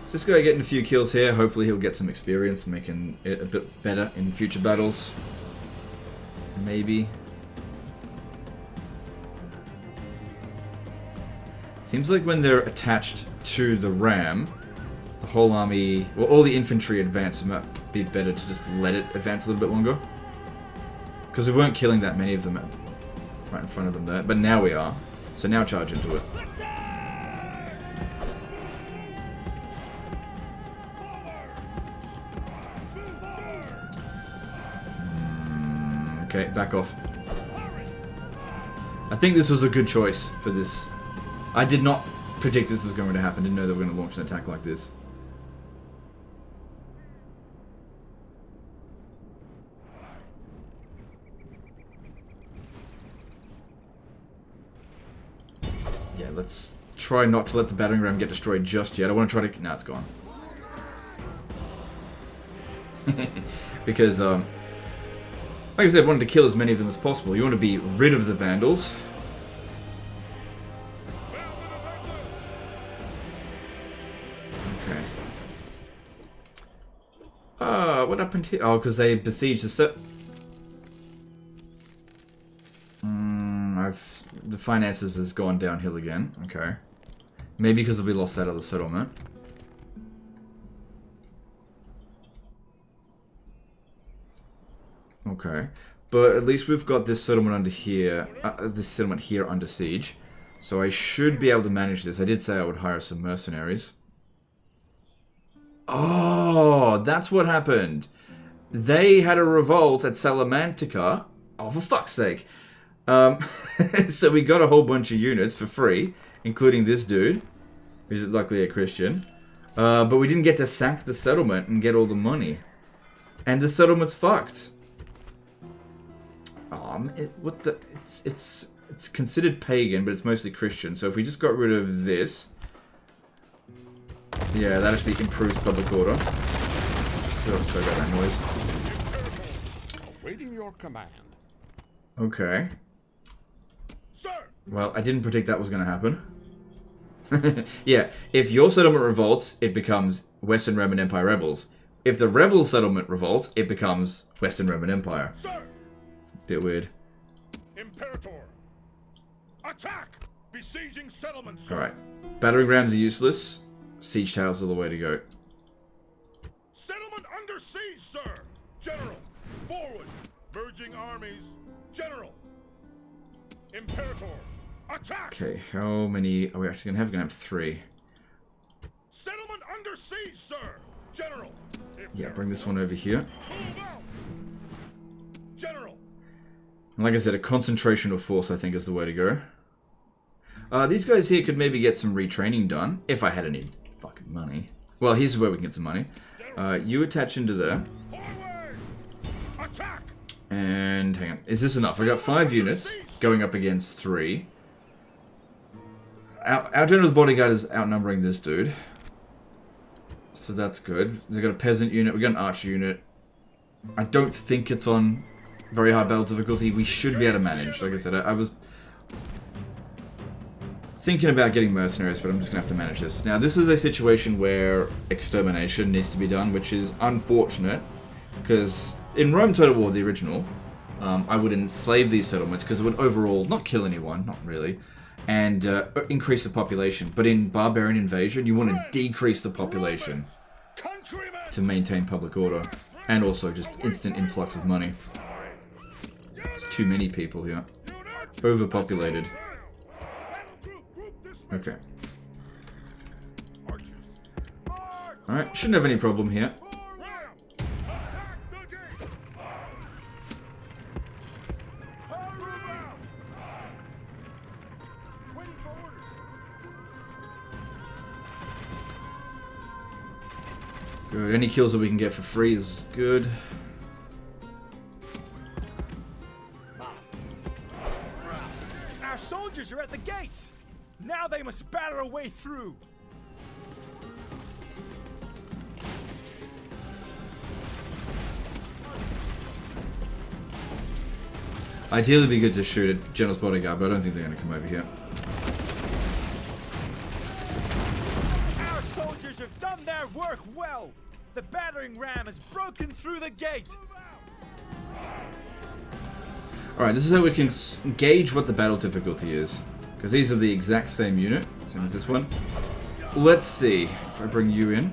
S1: So this guy getting a few kills here. Hopefully he'll get some experience, making it a bit better in future battles. Maybe. Seems like when they're attached to the ram, the whole army, well, all the infantry advance. It might be better to just let it advance a little bit longer. Because we weren't killing that many of them right in front of them there, but now we are. So now charge into it. Okay, back off. I think this was a good choice for this. I did not predict this was going to happen. Didn't know they were going to launch an attack like this. Yeah, let's try not to let the battering ram get destroyed just yet. I want to try to... Nah, it's gone. Because, like I said, I wanted to kill as many of them as possible. You want to be rid of the Vandals. Okay. What happened here? Oh, because they besieged the set. The finances has gone downhill again. Okay. Maybe because we lost that other settlement. Okay, but at least we've got this settlement under here, under siege, so I should be able to manage this. I did say I would hire some mercenaries. Oh, that's what happened. They had a revolt at Salamantica. Oh, for fuck's sake. So we got a whole bunch of units for free, including this dude, who's luckily a Christian. But we didn't get to sack the settlement and get all the money. And the settlement's fucked. It's considered pagan, but it's mostly Christian. So if we just got rid of this, yeah, that actually improves public order. Oh, sorry about that noise.
S3: Awaiting your command.
S1: Okay.
S3: Sir.
S1: Well, I didn't predict that was going to happen. Yeah, if your settlement revolts, it becomes Western Roman Empire rebels. If the rebel settlement revolts, it becomes Western Roman Empire.
S3: Sir.
S1: Bit weird.
S3: Imperator. Attack! Besieging settlements.
S1: Alright. Battering rams are useless. Siege towers are the way to go.
S3: Settlement under siege, sir! General! Forward! Merging armies! General! Imperator! Attack!
S1: Okay, how many are we actually gonna have? We're gonna have 3.
S3: Settlement under siege, sir! General!
S1: Yeah, bring this one over here.
S3: Move out! General!
S1: And like I said, a concentration of force, I think, is the way to go. These guys here could maybe get some retraining done, if I had any fucking money. Well, here's where we can get some money. You attach into there.
S3: Forward! Attack!
S1: And, hang on, is this enough? I got 5 units, going up against 3. Our general's bodyguard is outnumbering this dude. So that's good. We've got a peasant unit, we've got an archer unit. I don't think it's on very high battle difficulty. We should be able to manage. Like I said, I was thinking about getting mercenaries, but I'm just going to have to manage this. Now, this is a situation where extermination needs to be done, which is unfortunate, because in Rome Total War, the original, I would enslave these settlements, because it would overall not kill anyone, not really, and increase the population. But in Barbarian Invasion, you want to decrease the population to maintain public order, and also just instant influx of money. There's too many people here. Overpopulated. Okay. Alright, shouldn't have any problem here. Good. Any kills that we can get for free is good.
S2: Our they must batter a way through.
S1: Ideally, it'd be good to shoot at General's bodyguard, but I don't think they're going to come over here.
S2: Our soldiers have done their work well. The battering ram has broken through the gate.
S1: Alright, this is how we can gauge what the battle difficulty is. Because these are the exact same unit. Same as this one. Let's see if I bring you in.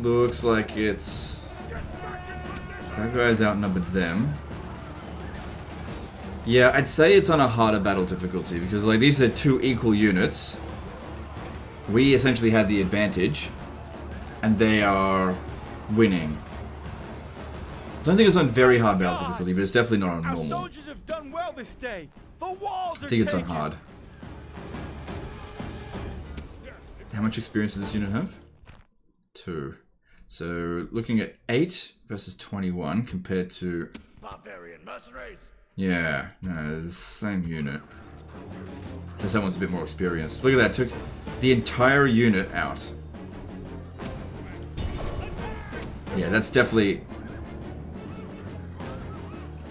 S1: Looks like it's... That guy's outnumbered them. Yeah, I'd say it's on a harder battle difficulty because like these are two equal units. We essentially had the advantage and they are winning. I don't think it's on very hard battle difficulty, but it's definitely not on normal.
S2: Our soldiers have done well this day. The walls are
S1: I think it's on
S2: taken.
S1: hard. How much experience does this unit have? 2. So looking at 8 versus 21 compared to...
S3: Barbarian mercenaries.
S1: Yeah, no, it's the same unit. Just that one's a bit more experienced. Look at that, took the entire unit out. Yeah, that's definitely...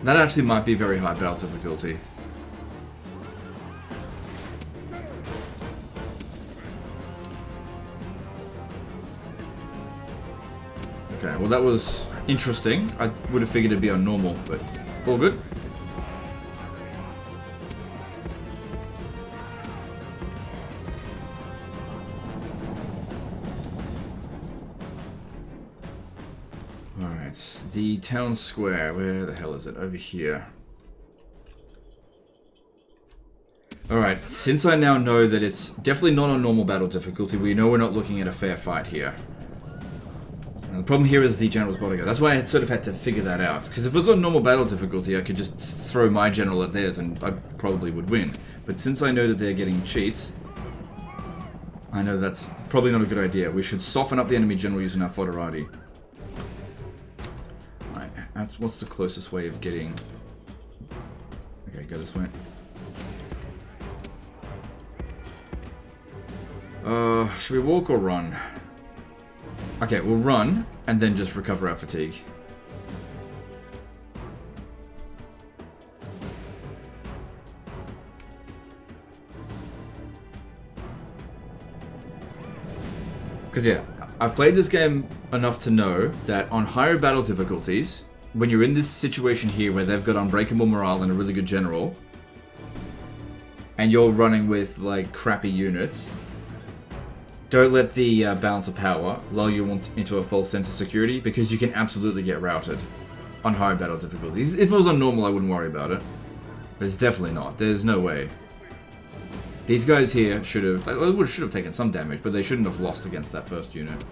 S1: That actually might be very high battle difficulty. Okay, well that was interesting. I would have figured it'd be on normal, but all good. Alright, the town square. Where the hell is it? Over here. Alright, since I now know that it's definitely not on normal battle difficulty, we know we're not looking at a fair fight here. And the problem here is the general's bodyguard. That's why I sort of had to figure that out. Because if it was on normal battle difficulty, I could just throw my general at theirs and I probably would win. But since I know that they're getting cheats, I know that's probably not a good idea. We should soften up the enemy general using our foederati. Alright, that's what's the closest way of getting... Okay, go this way. Should we walk or run? Okay, we'll run, and then just recover our fatigue. Because yeah, I've played this game enough to know that on higher battle difficulties, when you're in this situation here where they've got unbreakable morale and a really good general, and you're running with like crappy units, don't let the balance of power lull you into a false sense of security, because you can absolutely get routed on higher battle difficulties. If it was on normal, I wouldn't worry about it. But it's definitely not. There's no way. These guys here should have taken some damage, but they shouldn't have lost against that first unit.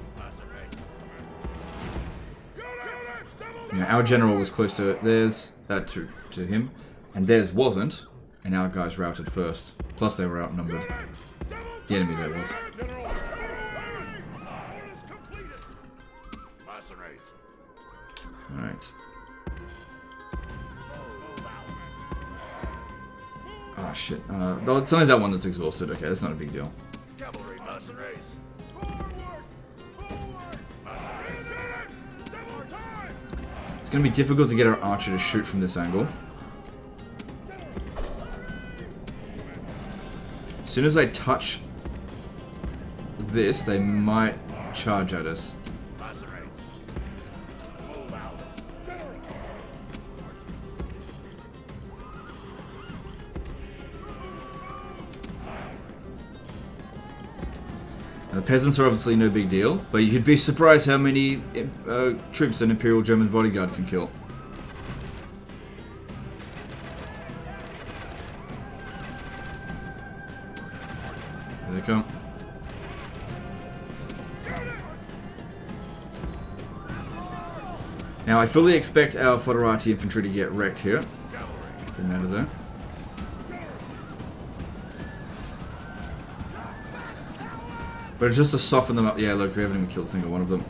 S1: You know, our general was close to theirs, to him, and theirs wasn't, and our guys routed first. Plus they were outnumbered. The enemy that was. Alright. Oh shit. It's only that one that's exhausted. Okay, that's not a big deal. It's gonna be difficult to get our archer to shoot from this angle. As soon as I touch this, they might charge at us. The peasants are obviously no big deal, but you'd be surprised how many troops an Imperial German bodyguard can kill. Here they come. Now I fully expect our foederati infantry to get wrecked here. Get them out of there. But it's just to soften them up. Yeah, look, we haven't even killed a single one of them.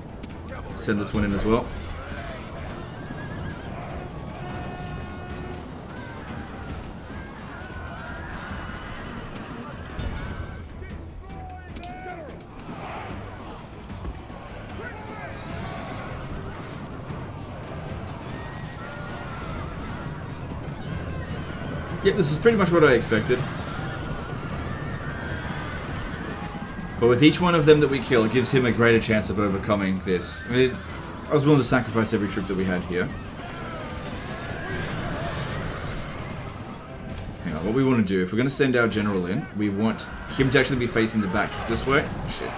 S1: Send this one in as well. Yep, this is pretty much what I expected. But with each one of them that we kill, it gives him a greater chance of overcoming this. I mean, I was willing to sacrifice every troop that we had here. Hang on, what we want to do, if we're going to send our general in, we want him to actually be facing the back this way. Shit.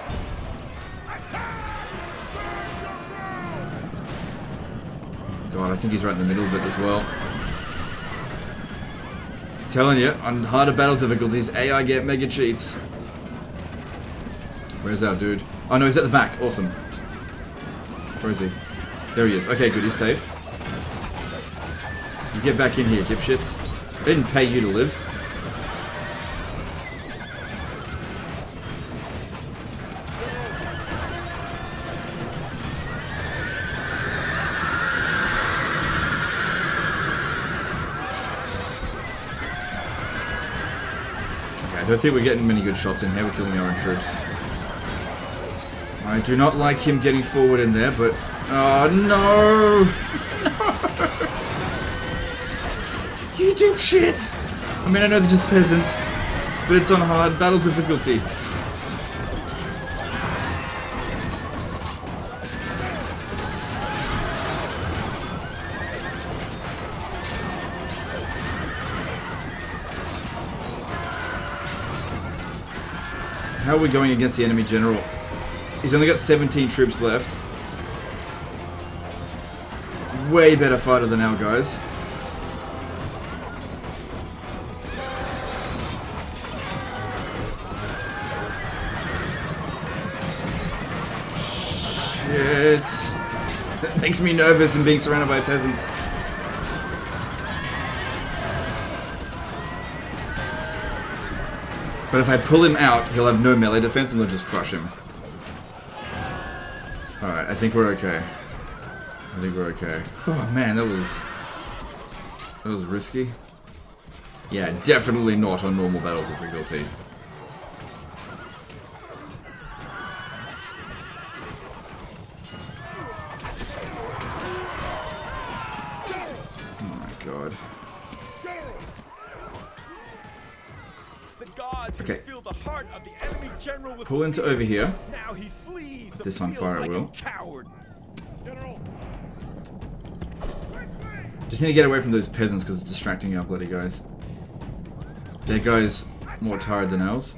S1: God, I think he's right in the middle of it as well. Telling you, on harder battle difficulties, AI get mega cheats. Where's our dude? Oh no, he's at the back. Awesome. Where is he? There he is. Okay, good. He's safe. You get back in here, dipshits. I didn't pay you to live. Okay, I don't think we're getting many good shots in here. We're killing our own troops. I do not like him getting forward in there, but... Oh, no! No! You dipshit! I mean, I know they're just peasants, but it's on hard battle difficulty. How are we going against the enemy general? He's only got 17 troops left. Way better fighter than our guys. Shit. That makes me nervous and being surrounded by peasants. But if I pull him out, he'll have no melee defense and they'll just crush him. Alright, I think we're okay. I think we're okay. Oh man, that was risky. Yeah, definitely not on normal battle difficulty. Oh my god. Okay. Pull into over here.
S2: Now he flees
S1: Put this on fire at will. Just need to get away from those peasants because it's distracting our bloody guys. Their guys more tired than ours.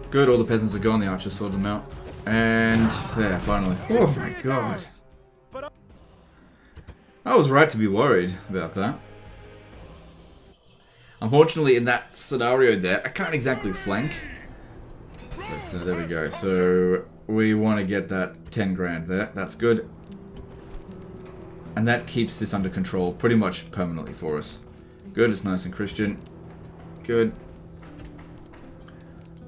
S1: Good, all the peasants are gone, the archers sorted them out. And there, finally. Oh my god. I was right to be worried about that. Unfortunately, in that scenario there, I can't exactly flank. But there we go. So we want to get that 10 grand there. That's good. And that keeps this under control pretty much permanently for us. Good, it's nice and Christian. Good.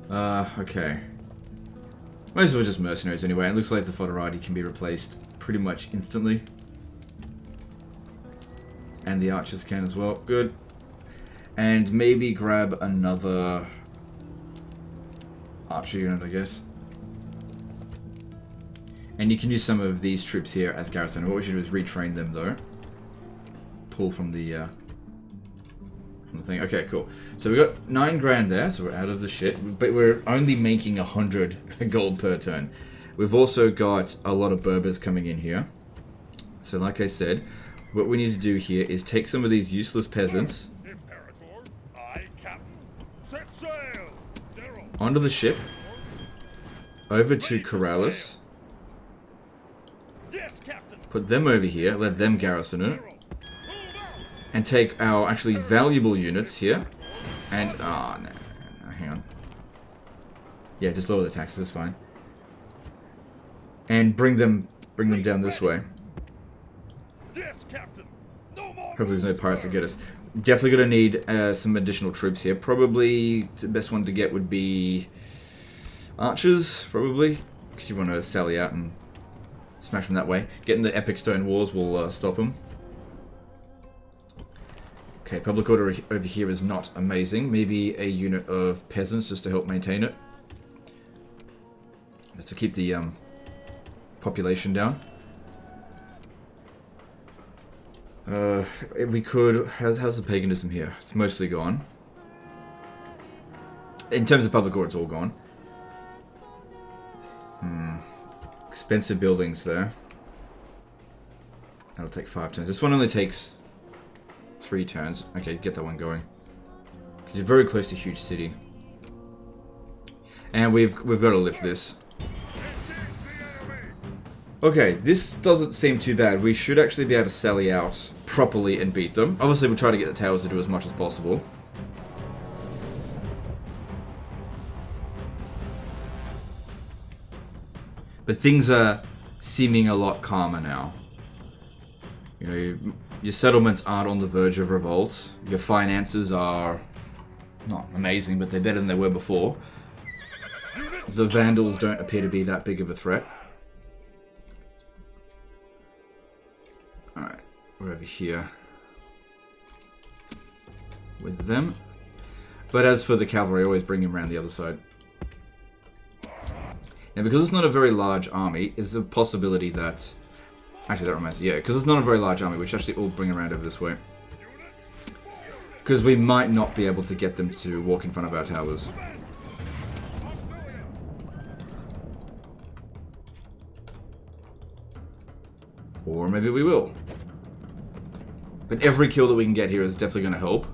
S1: Okay. Most of them are just mercenaries anyway. It looks like the foederati can be replaced pretty much instantly. And the archers can as well. Good. And maybe grab another archer unit, I guess. And you can use some of these troops here as garrison. What we should do is retrain them though. Pull from the thing. Okay, cool. So we got 9 grand there, so we're out of the shit. But we're only making 100 gold per turn. We've also got a lot of Berbers coming in here. So like I said, what we need to do here is take some of these useless peasants onto the ship, over to Corrales, put them over here, let them garrison it, and take our actually valuable units here, and, oh, no, hang on. Yeah, just lower the taxes, it's fine. And bring them down this way. Hopefully there's no pirates that get us. Definitely gonna need some additional troops here. Probably the best one to get would be archers, probably, because you want to sally out and smash them that way. Getting the epic stone wars will stop them. Okay, public order over here is not amazing. Maybe a unit of peasants just to help maintain it. just to keep the population down. We could... How's the paganism here? It's mostly gone. In terms of public order, it's all gone. Expensive buildings there. That'll take 5 turns. This one only takes 3 turns. Okay, get that one going. Because you're very close to huge city. And we've got to lift this. Okay, this doesn't seem too bad. We should actually be able to sally out properly and beat them. Obviously, we'll try to get the towers to do as much as possible. But things are seeming a lot calmer now. You know, your settlements aren't on the verge of revolt. Your finances are not amazing, but they're better than they were before. The Vandals don't appear to be that big of a threat. Alright, we're over here with them. But as for the cavalry, I always bring them around the other side. Now, because it's not a very large army, there's a possibility that... Actually, that reminds me. Yeah, because it's not a very large army, we should actually all bring around over this way. Because we might not be able to get them to walk in front of our towers. Or maybe we will. But every kill that we can get here is definitely going to help.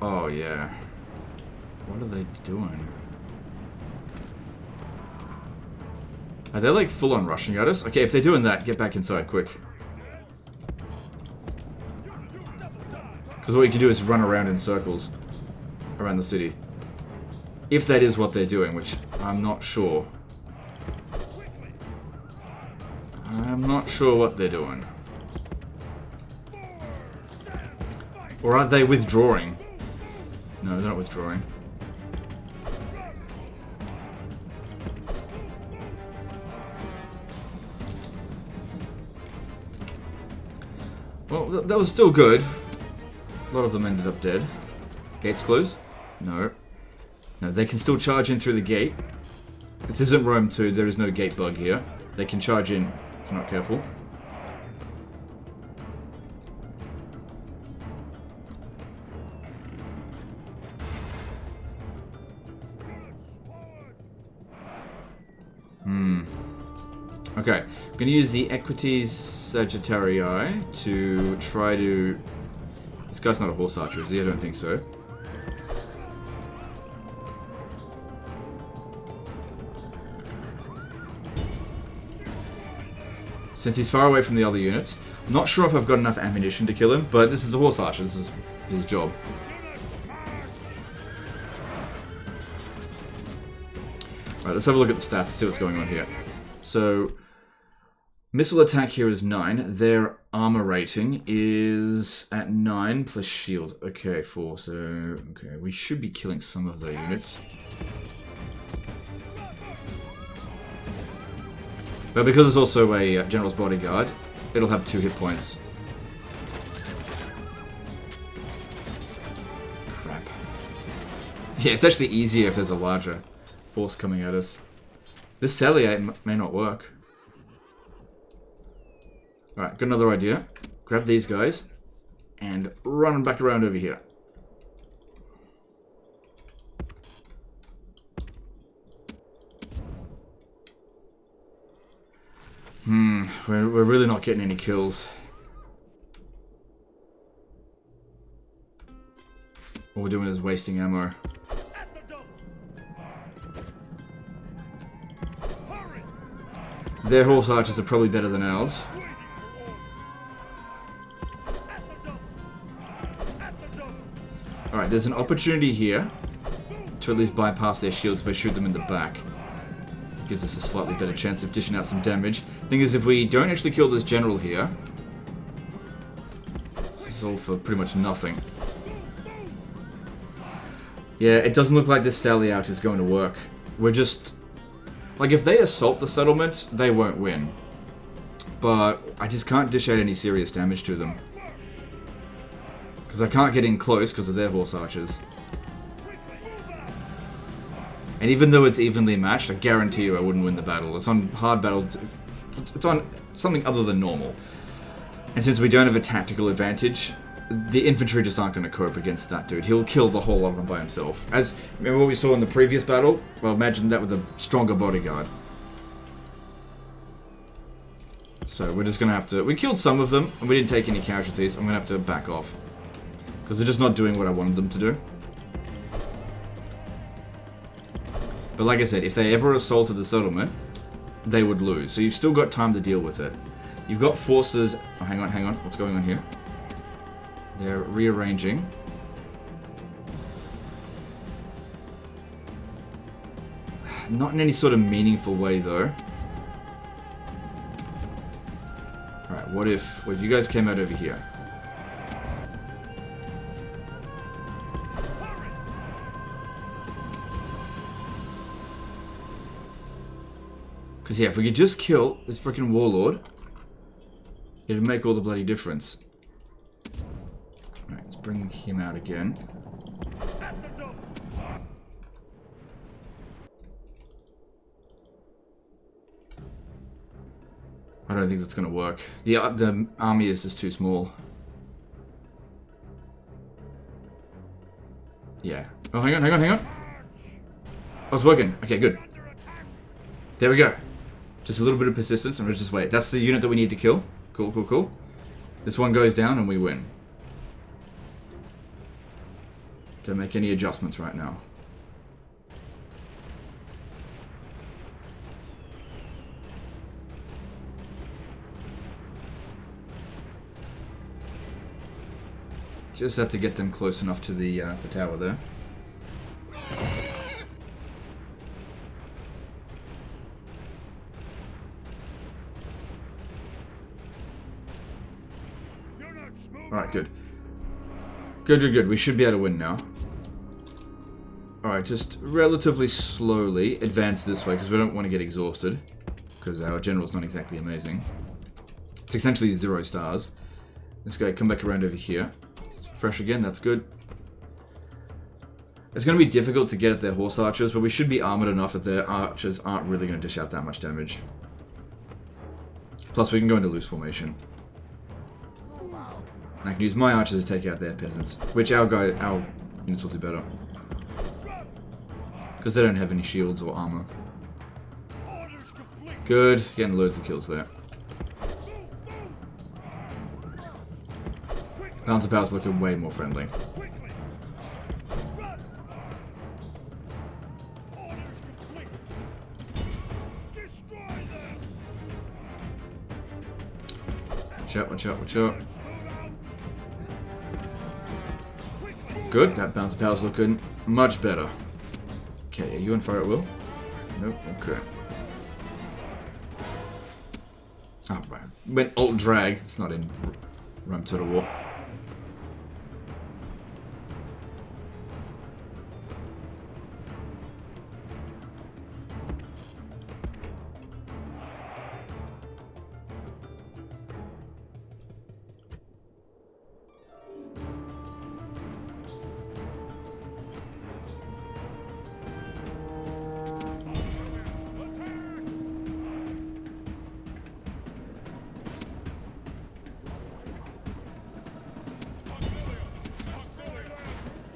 S1: Oh, yeah. What are they doing? Are they like full on rushing at us? Okay, if they're doing that, get back inside quick. Because what you can do is run around in circles around the city. If that is what they're doing, which I'm not sure. I'm not sure what they're doing. Or are they withdrawing? No, they're not withdrawing. Well, that was still good. A lot of them ended up dead. Gates closed? No. No, they can still charge in through the gate. This isn't Rome 2, there is no gate bug here. They can charge in if you're not careful. Okay, I'm going to use the Equites Sagittarii to try to... This guy's not a horse archer, is he? I don't think so. Since he's far away from the other units, I'm not sure if I've got enough ammunition to kill him, but this is a horse archer, this is his job. Alright, let's have a look at the stats, see what's going on here. So, missile attack here is 9. Their armor rating is at 9 plus shield. Okay, 4. So, okay, we should be killing some of their units. But because it's also a general's bodyguard, it'll have 2 hit points. Crap. Yeah, it's actually easier if there's a larger force coming at us. This salliate may not work. Alright, got another idea. Grab these guys and run them back around over here. We're really not getting any kills. All we're doing is wasting ammo. Their horse archers are probably better than ours. Alright, there's an opportunity here to at least bypass their shields if I shoot them in the back. Gives us a slightly better chance of dishing out some damage. Thing is, if we don't actually kill this general here, this is all for pretty much nothing. Yeah, it doesn't look like this sally out is going to work. We're just... Like, if they assault the settlement, they won't win. But I just can't dish out any serious damage to them. Because I can't get in close because of their horse archers. And even though it's evenly matched, I guarantee you I wouldn't win the battle. It's on hard battle. It's on something other than normal. And since we don't have a tactical advantage, the infantry just aren't going to cope against that dude. He'll kill the whole lot of them by himself. As, remember what we saw in the previous battle? Well, imagine that with a stronger bodyguard. So we're just going to have to... We killed some of them, and we didn't take any casualties. I'm going to have to back off. Because they're just not doing what I wanted them to do. But like I said, if they ever assaulted the settlement, they would lose. So you've still got time to deal with it. You've got forces... Oh, hang on. What's going on here? They're rearranging. Not in any sort of meaningful way, though. Alright, what if you guys came out over here? Because, yeah, if we could just kill this freaking warlord, it'd make all the bloody difference. Alright, let's bring him out again. I don't think that's going to work. The army is just too small. Yeah. Oh, hang on. Oh, it's working. Okay, good. There we go. Just a little bit of persistence, and we'll just wait. That's the unit that we need to kill. Cool. This one goes down, and we win. Don't make any adjustments right now. Just have to get them close enough to the tower there. Alright, good. Good. We should be able to win now. Alright, just relatively slowly advance this way, because we don't want to get exhausted. Because our general's not exactly amazing. It's essentially 0 stars. This guy, come back around over here. It's fresh again, that's good. It's going to be difficult to get at their horse archers, but we should be armored enough that their archers aren't really going to dish out that much damage. Plus, we can go into loose formation. And I can use my archers to take out their peasants, which our units will do better. Because they don't have any shields or armor. Good, getting loads of kills there. Balance of Power's looking way more friendly. Watch out. Good, that Balance of Power's looking much better. Okay, are you on fire at will? Nope, okay. Oh, right. Went alt drag, it's not in Rome Total War.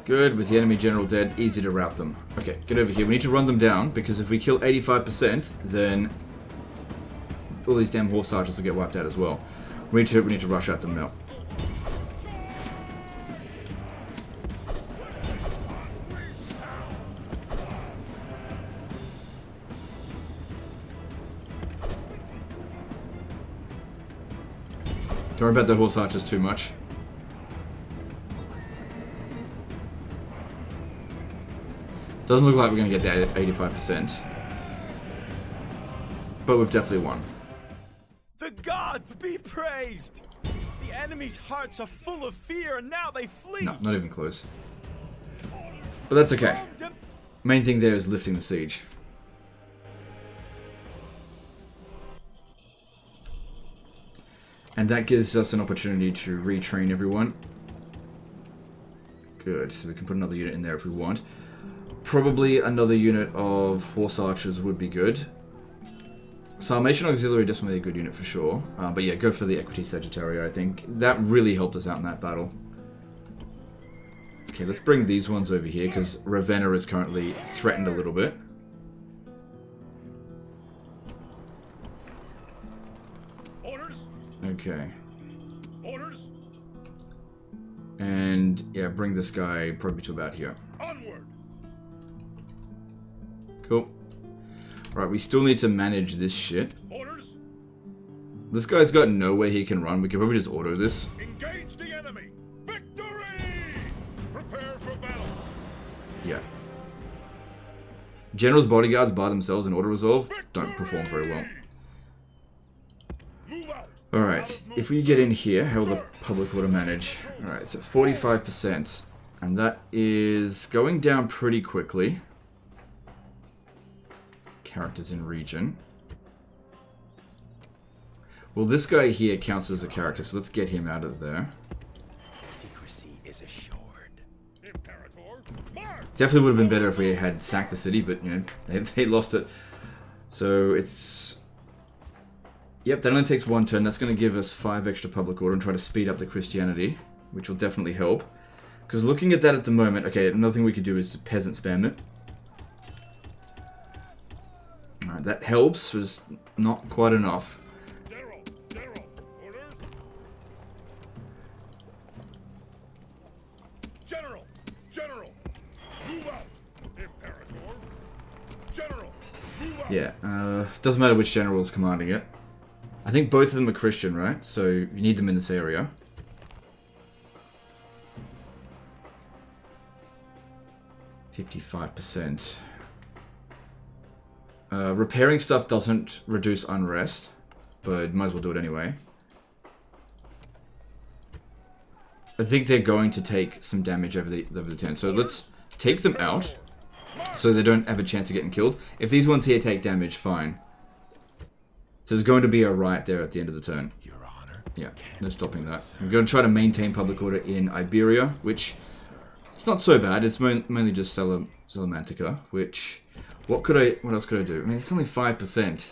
S1: Good, with the enemy general dead, easy to rout them. Okay, get over here. We need to run them down, because if we kill 85%, then all these damn horse archers will get wiped out as well. We need to rush at them now. Don't worry about the horse archers too much. Doesn't look like we're going to get the 85%. But we've definitely won.
S2: The gods be praised! The enemy's hearts are full of fear and now they flee!
S1: No, not even close. But that's okay. Main thing there is lifting the siege. And that gives us an opportunity to retrain everyone. Good, so we can put another unit in there if we want. Probably another unit of horse archers would be good. Sarmatian Auxiliary definitely a good unit for sure. But yeah, go for the Equity Sagittarii, I think. That really helped us out in that battle. Okay, let's bring these ones over here, because Ravenna is currently threatened a little bit.
S3: Orders.
S1: Okay.
S3: Orders.
S1: And yeah, bring this guy probably to about here.
S3: Onward.
S1: Cool. Right, we still need to manage this shit.
S3: Orders.
S1: This guy's got nowhere he can run. We could probably just auto this.
S3: Engage the enemy. Victory. Prepare for battle.
S1: Yeah. General's bodyguards by themselves in auto-resolve don't perform very well.
S3: Move out.
S1: Alright, if we get in here, how will the public order manage? Alright, it's at 45%. And that is going down pretty quickly. Characters in region. Well, this guy here counts as a character, so let's get him out of there.
S2: Secrecy is assured.
S3: Imperator. March.
S1: Definitely would have been better if we had sacked the city, but, you know, they lost it. So, it's... Yep, that only takes one turn. That's going to give us 5 extra public order and try to speed up the Christianity, which will definitely help. Because looking at that at the moment, okay, another thing we could do is peasant spam it. Alright, that helps, was not quite enough.
S3: General. Orders. General. Move out. Imperator. General. Move out.
S1: Yeah, doesn't matter which general is commanding it. I think both of them are Christian, right? So you need them in this area. %55%. Repairing stuff doesn't reduce unrest, but might as well do it anyway. I think they're going to take some damage over the turn, so let's take them out so they don't have a chance of getting killed. If these ones here take damage, fine. So there's going to be a riot there at the end of the turn.
S2: Your Honor.
S1: Yeah, no stopping that. We're going to try to maintain public order in Iberia, which it's not so bad. It's mainly just Salamantica, which what else could I do? I mean, it's only 5%.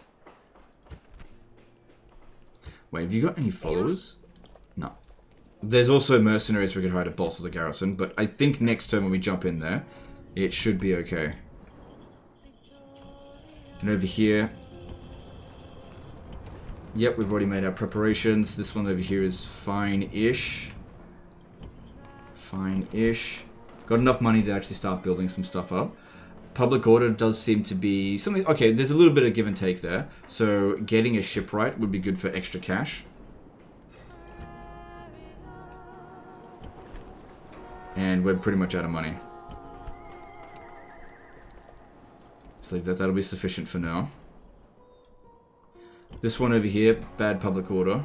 S1: Wait, have you got any followers? No. There's also mercenaries we could hire to bolster the garrison, but I think next turn when we jump in there, it should be okay. And over here, yep, we've already made our preparations. This one over here is fine-ish. Fine-ish. Got enough money to actually start building some stuff up. Public order does seem to be something... Okay, there's a little bit of give and take there. So getting a shipwright would be good for extra cash. And we're pretty much out of money. So that'll be sufficient for now. This one over here, bad public order.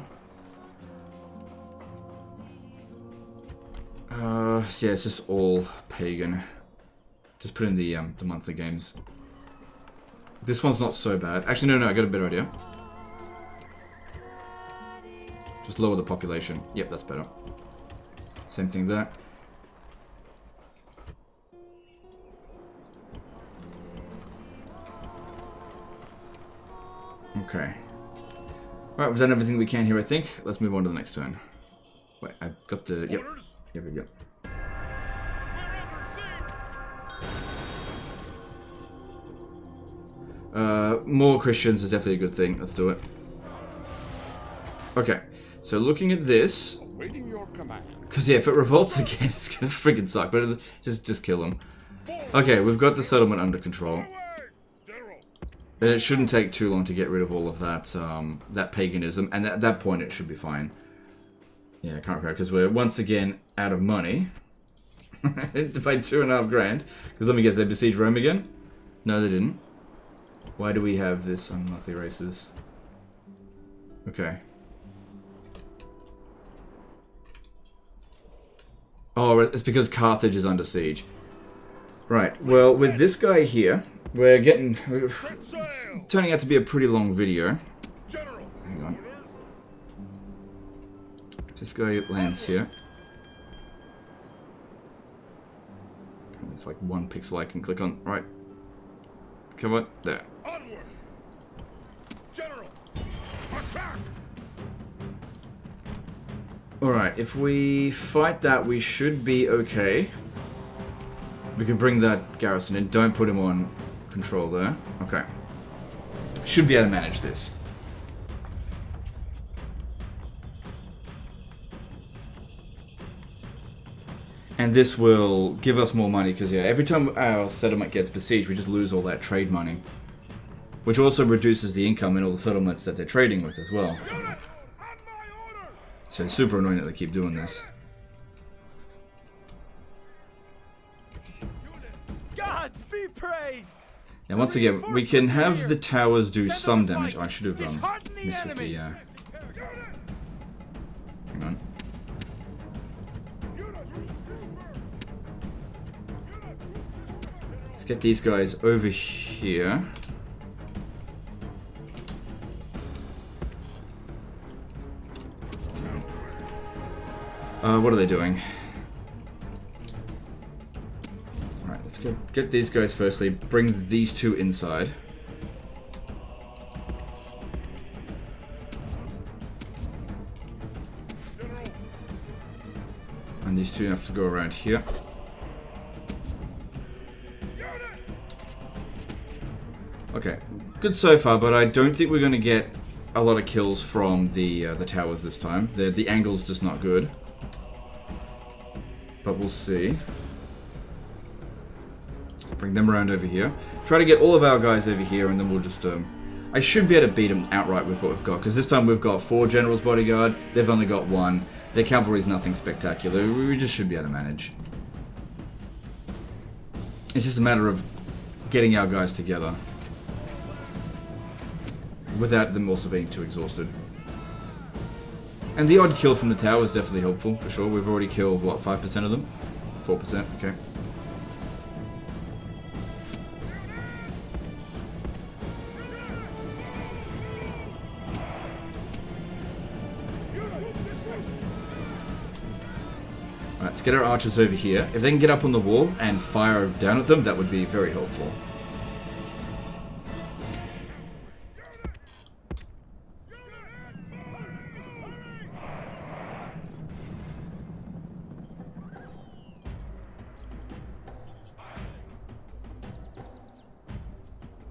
S1: Yeah, it's just all pagan. Just put in the monthly games. This one's not so bad. Actually, no, I got a better idea. Just lower the population. Yep, that's better. Same thing there. Okay. Alright, we've done everything we can here, I think. Let's move on to the next turn. Wait, I've got the... Yep. Here we go. More Christians is definitely a good thing. Let's do it. Okay. So looking at this...
S3: Waiting your command.
S1: Because yeah, if it revolts again, it's gonna freaking suck. But just kill them. Okay, we've got the settlement under control. And it shouldn't take too long to get rid of all of that that paganism, and at that point it should be fine. Yeah, I can't remember because we're once again out of money by 2.5 grand. Because let me guess, they besieged Rome again? No, they didn't. Why do we have this on monthly races? Okay. Oh, it's because Carthage is under siege. Right. Well, with this guy here. We're getting... It's turning out to be a pretty long video. Hang on. This guy lands here. It's like one pixel I can click on. Right. Come on. There.
S3: Onward! General! Attack!
S1: Alright, if we fight that, we should be okay. We can bring that garrison in. Don't put him on control there. Okay. Should be able to manage this. And this will give us more money, because yeah, every time our settlement gets besieged, we just lose all that trade money. Which also reduces the income in all the settlements that they're trading with as well.
S3: Units! On my order!
S1: So it's super annoying that they keep doing this.
S2: Gods be praised!
S1: Now once again, we can have the towers do some damage. Oh, I should have missed with the... hang on. Let's get these guys over here. What are they doing? Alright, let's get these guys firstly. Bring these two inside. And these two have to go around here. Okay, good so far, but I don't think we're going to get a lot of kills from the towers this time. The angle's just not good. But we'll see. Bring them around over here. Try to get all of our guys over here, and then we'll just... I should be able to beat them outright with what we've got, because this time we've got 4 generals bodyguard. They've only got 1. Their cavalry's nothing spectacular. We just should be able to manage. It's just a matter of getting our guys together. Without them also being too exhausted. And the odd kill from the tower is definitely helpful, for sure. We've already killed, what, 5% of them? 4%, okay. Alright, let's get our archers over here. If they can get up on the wall and fire down at them, that would be very helpful.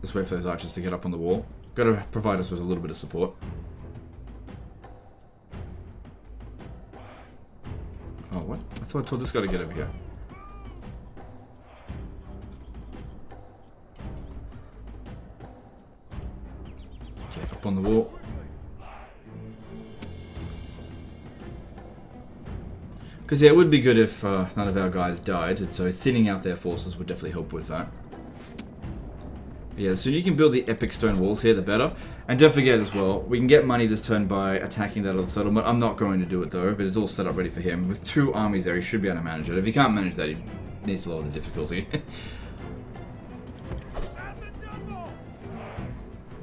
S1: Just wait for those archers to get up on the wall. Got to provide us with a little bit of support. Oh, what? I thought I told this guy to get over here. Get up on the wall. Because yeah, it would be good if none of our guys died, and so thinning out their forces would definitely help with that. Yeah, the sooner you can build the epic stone walls here, the better. And don't forget as well, we can get money this turn by attacking that other settlement. I'm not going to do it though, but it's all set up ready for him. With 2 armies there, he should be able to manage it. If he can't manage that, he needs to lower the difficulty.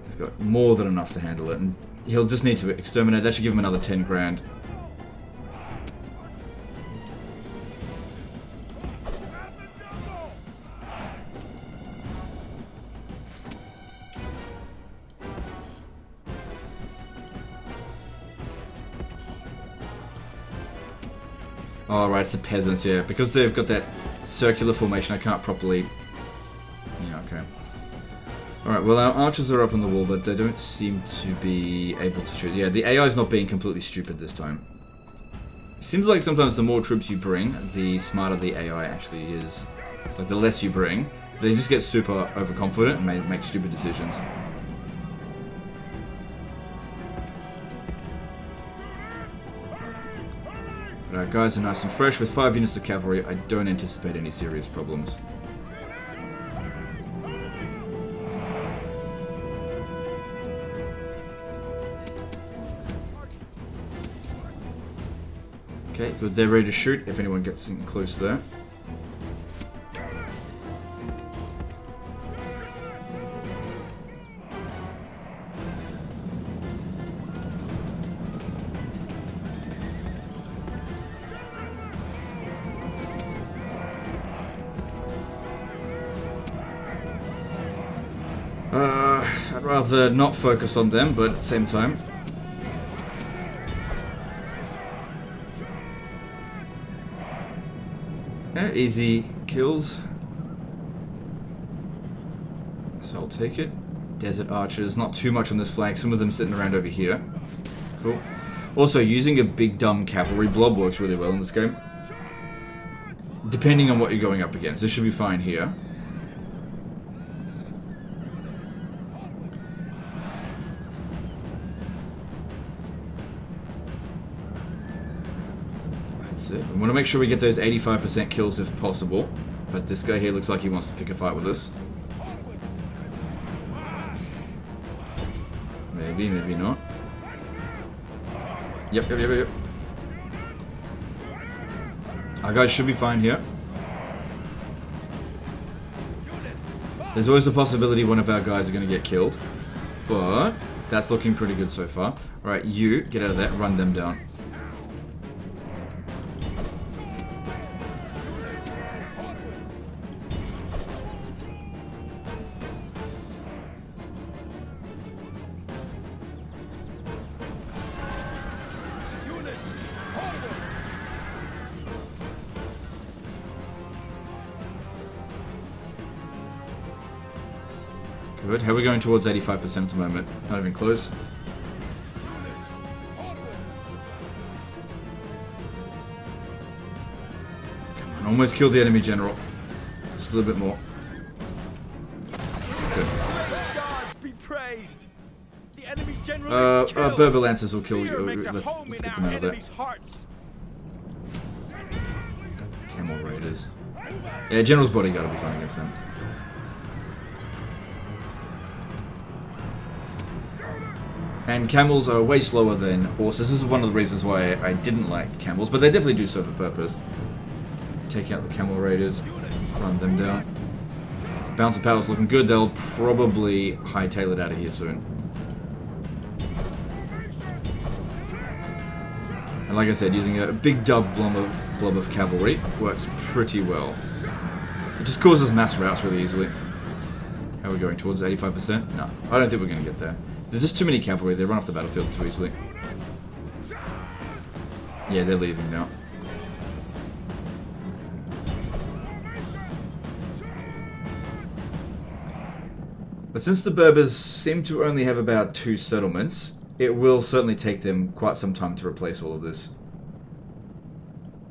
S1: He's got more than enough to handle it, and he'll just need to exterminate. That should give him another 10 grand. Oh, right, it's the peasants, yeah. Because they've got that circular formation, I can't properly... Yeah, okay. Alright, well, our archers are up on the wall, but they don't seem to be able to shoot. Yeah, the AI is not being completely stupid this time. It seems like sometimes the more troops you bring, the smarter the AI actually is. It's like the less you bring, they just get super overconfident and make stupid decisions. But our guys are nice and fresh. With 5 units of cavalry, I don't anticipate any serious problems. Okay, good. They're ready to shoot if anyone gets in close there. I'd rather not focus on them, but at the same time. Yeah, easy kills. So I'll take it. Desert archers, not too much on this flag. Some of them sitting around over here. Cool. Also, using a big dumb cavalry blob works really well in this game. Depending on what you're going up against. This should be fine here. That's it. We want to make sure we get those 85% kills if possible. But this guy here looks like he wants to pick a fight with us. Maybe, maybe not. Yep. Our guys should be fine here. There's always the possibility one of our guys are going to get killed. But that's looking pretty good so far. Alright, you, get out of that, run them down. Good. How are we going towards 85% at the moment? Not even close. Come on, almost killed the enemy general. Just a little bit more. Good.
S2: Gods be praised. The enemy general is killed.
S1: Berber Lancers will kill you.
S2: Fear
S1: Let's
S2: makes a home
S1: get
S2: in
S1: them
S2: our
S1: out of there.
S2: enemies' hearts.
S1: Camel Raiders. Yeah, General's Bodyguard will be fine against them. And camels are way slower than horses. This is one of the reasons why I didn't like camels, but they definitely do serve a purpose. Taking out the camel raiders, run them down. Bounce of Power's looking good. They'll probably hightail it out of here soon. And like I said, using a big blob of cavalry works pretty well. It just causes mass routes really easily. How are we going? Towards 85%? No, I don't think we're going to get there. There's just too many cavalry. They run off the battlefield too easily. Yeah, they're leaving now. But since the Berbers seem to only have about 2 settlements, it will certainly take them quite some time to replace all of this.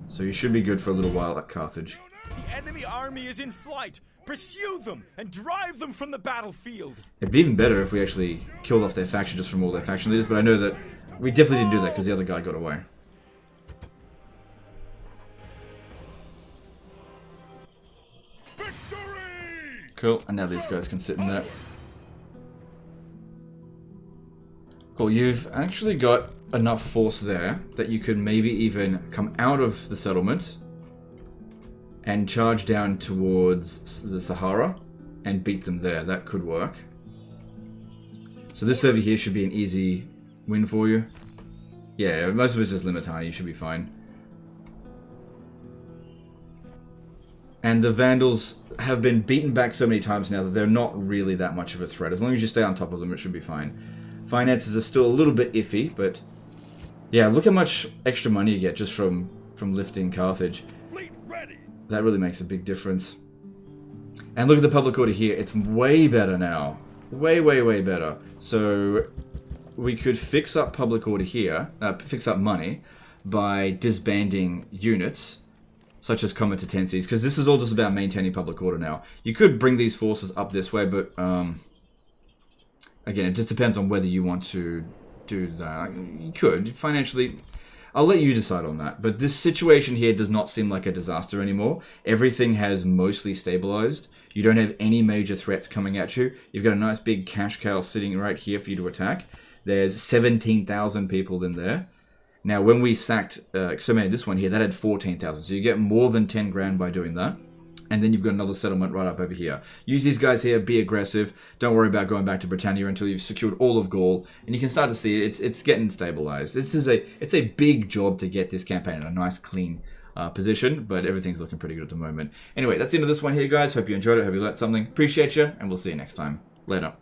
S1: So you should be good for a little while at Carthage.
S2: The enemy army is in flight. Pursue them and drive them from the battlefield.
S1: It'd be even better if we actually killed off their faction just from all their faction leaders, but I know that we definitely didn't do that because the other guy got away.
S3: Victory!
S1: Cool, and now these guys can sit in there. Cool, you've actually got enough force there that you could maybe even come out of the settlement and charge down towards the Sahara and beat them there. That could work. So this over here should be an easy win for you. Yeah, most of it's just Limitani. You should be fine. And the Vandals have been beaten back so many times now that they're not really that much of a threat. As long as you stay on top of them, it should be fine. Finances are still a little bit iffy, but yeah, look how much extra money you get just from lifting Carthage.
S3: Fleet ready!
S1: That really makes a big difference. And look at the public order here. It's way better now. Way, way, way better. So we could fix up public order here, fix up money, by disbanding units, such as comitatencies, because this is all just about maintaining public order now. You could bring these forces up this way, but again, it just depends on whether you want to do that. You could. Financially, I'll let you decide on that. But this situation here does not seem like a disaster anymore. Everything has mostly stabilized. You don't have any major threats coming at you. You've got a nice big cash cow sitting right here for you to attack. There's 17,000 people in there. Now, when we sacked, exterminated this one here, that had 14,000. So you get more than 10 grand by doing that. And then you've got another settlement right up over here. Use these guys here, be aggressive. Don't worry about going back to Britannia until you've secured all of Gaul. And you can start to see it's getting stabilized. It's a big job to get this campaign in a nice, clean position. But everything's looking pretty good at the moment. Anyway, that's the end of this one here, guys. Hope you enjoyed it. Hope you learned something. Appreciate you, and we'll see you next time. Later.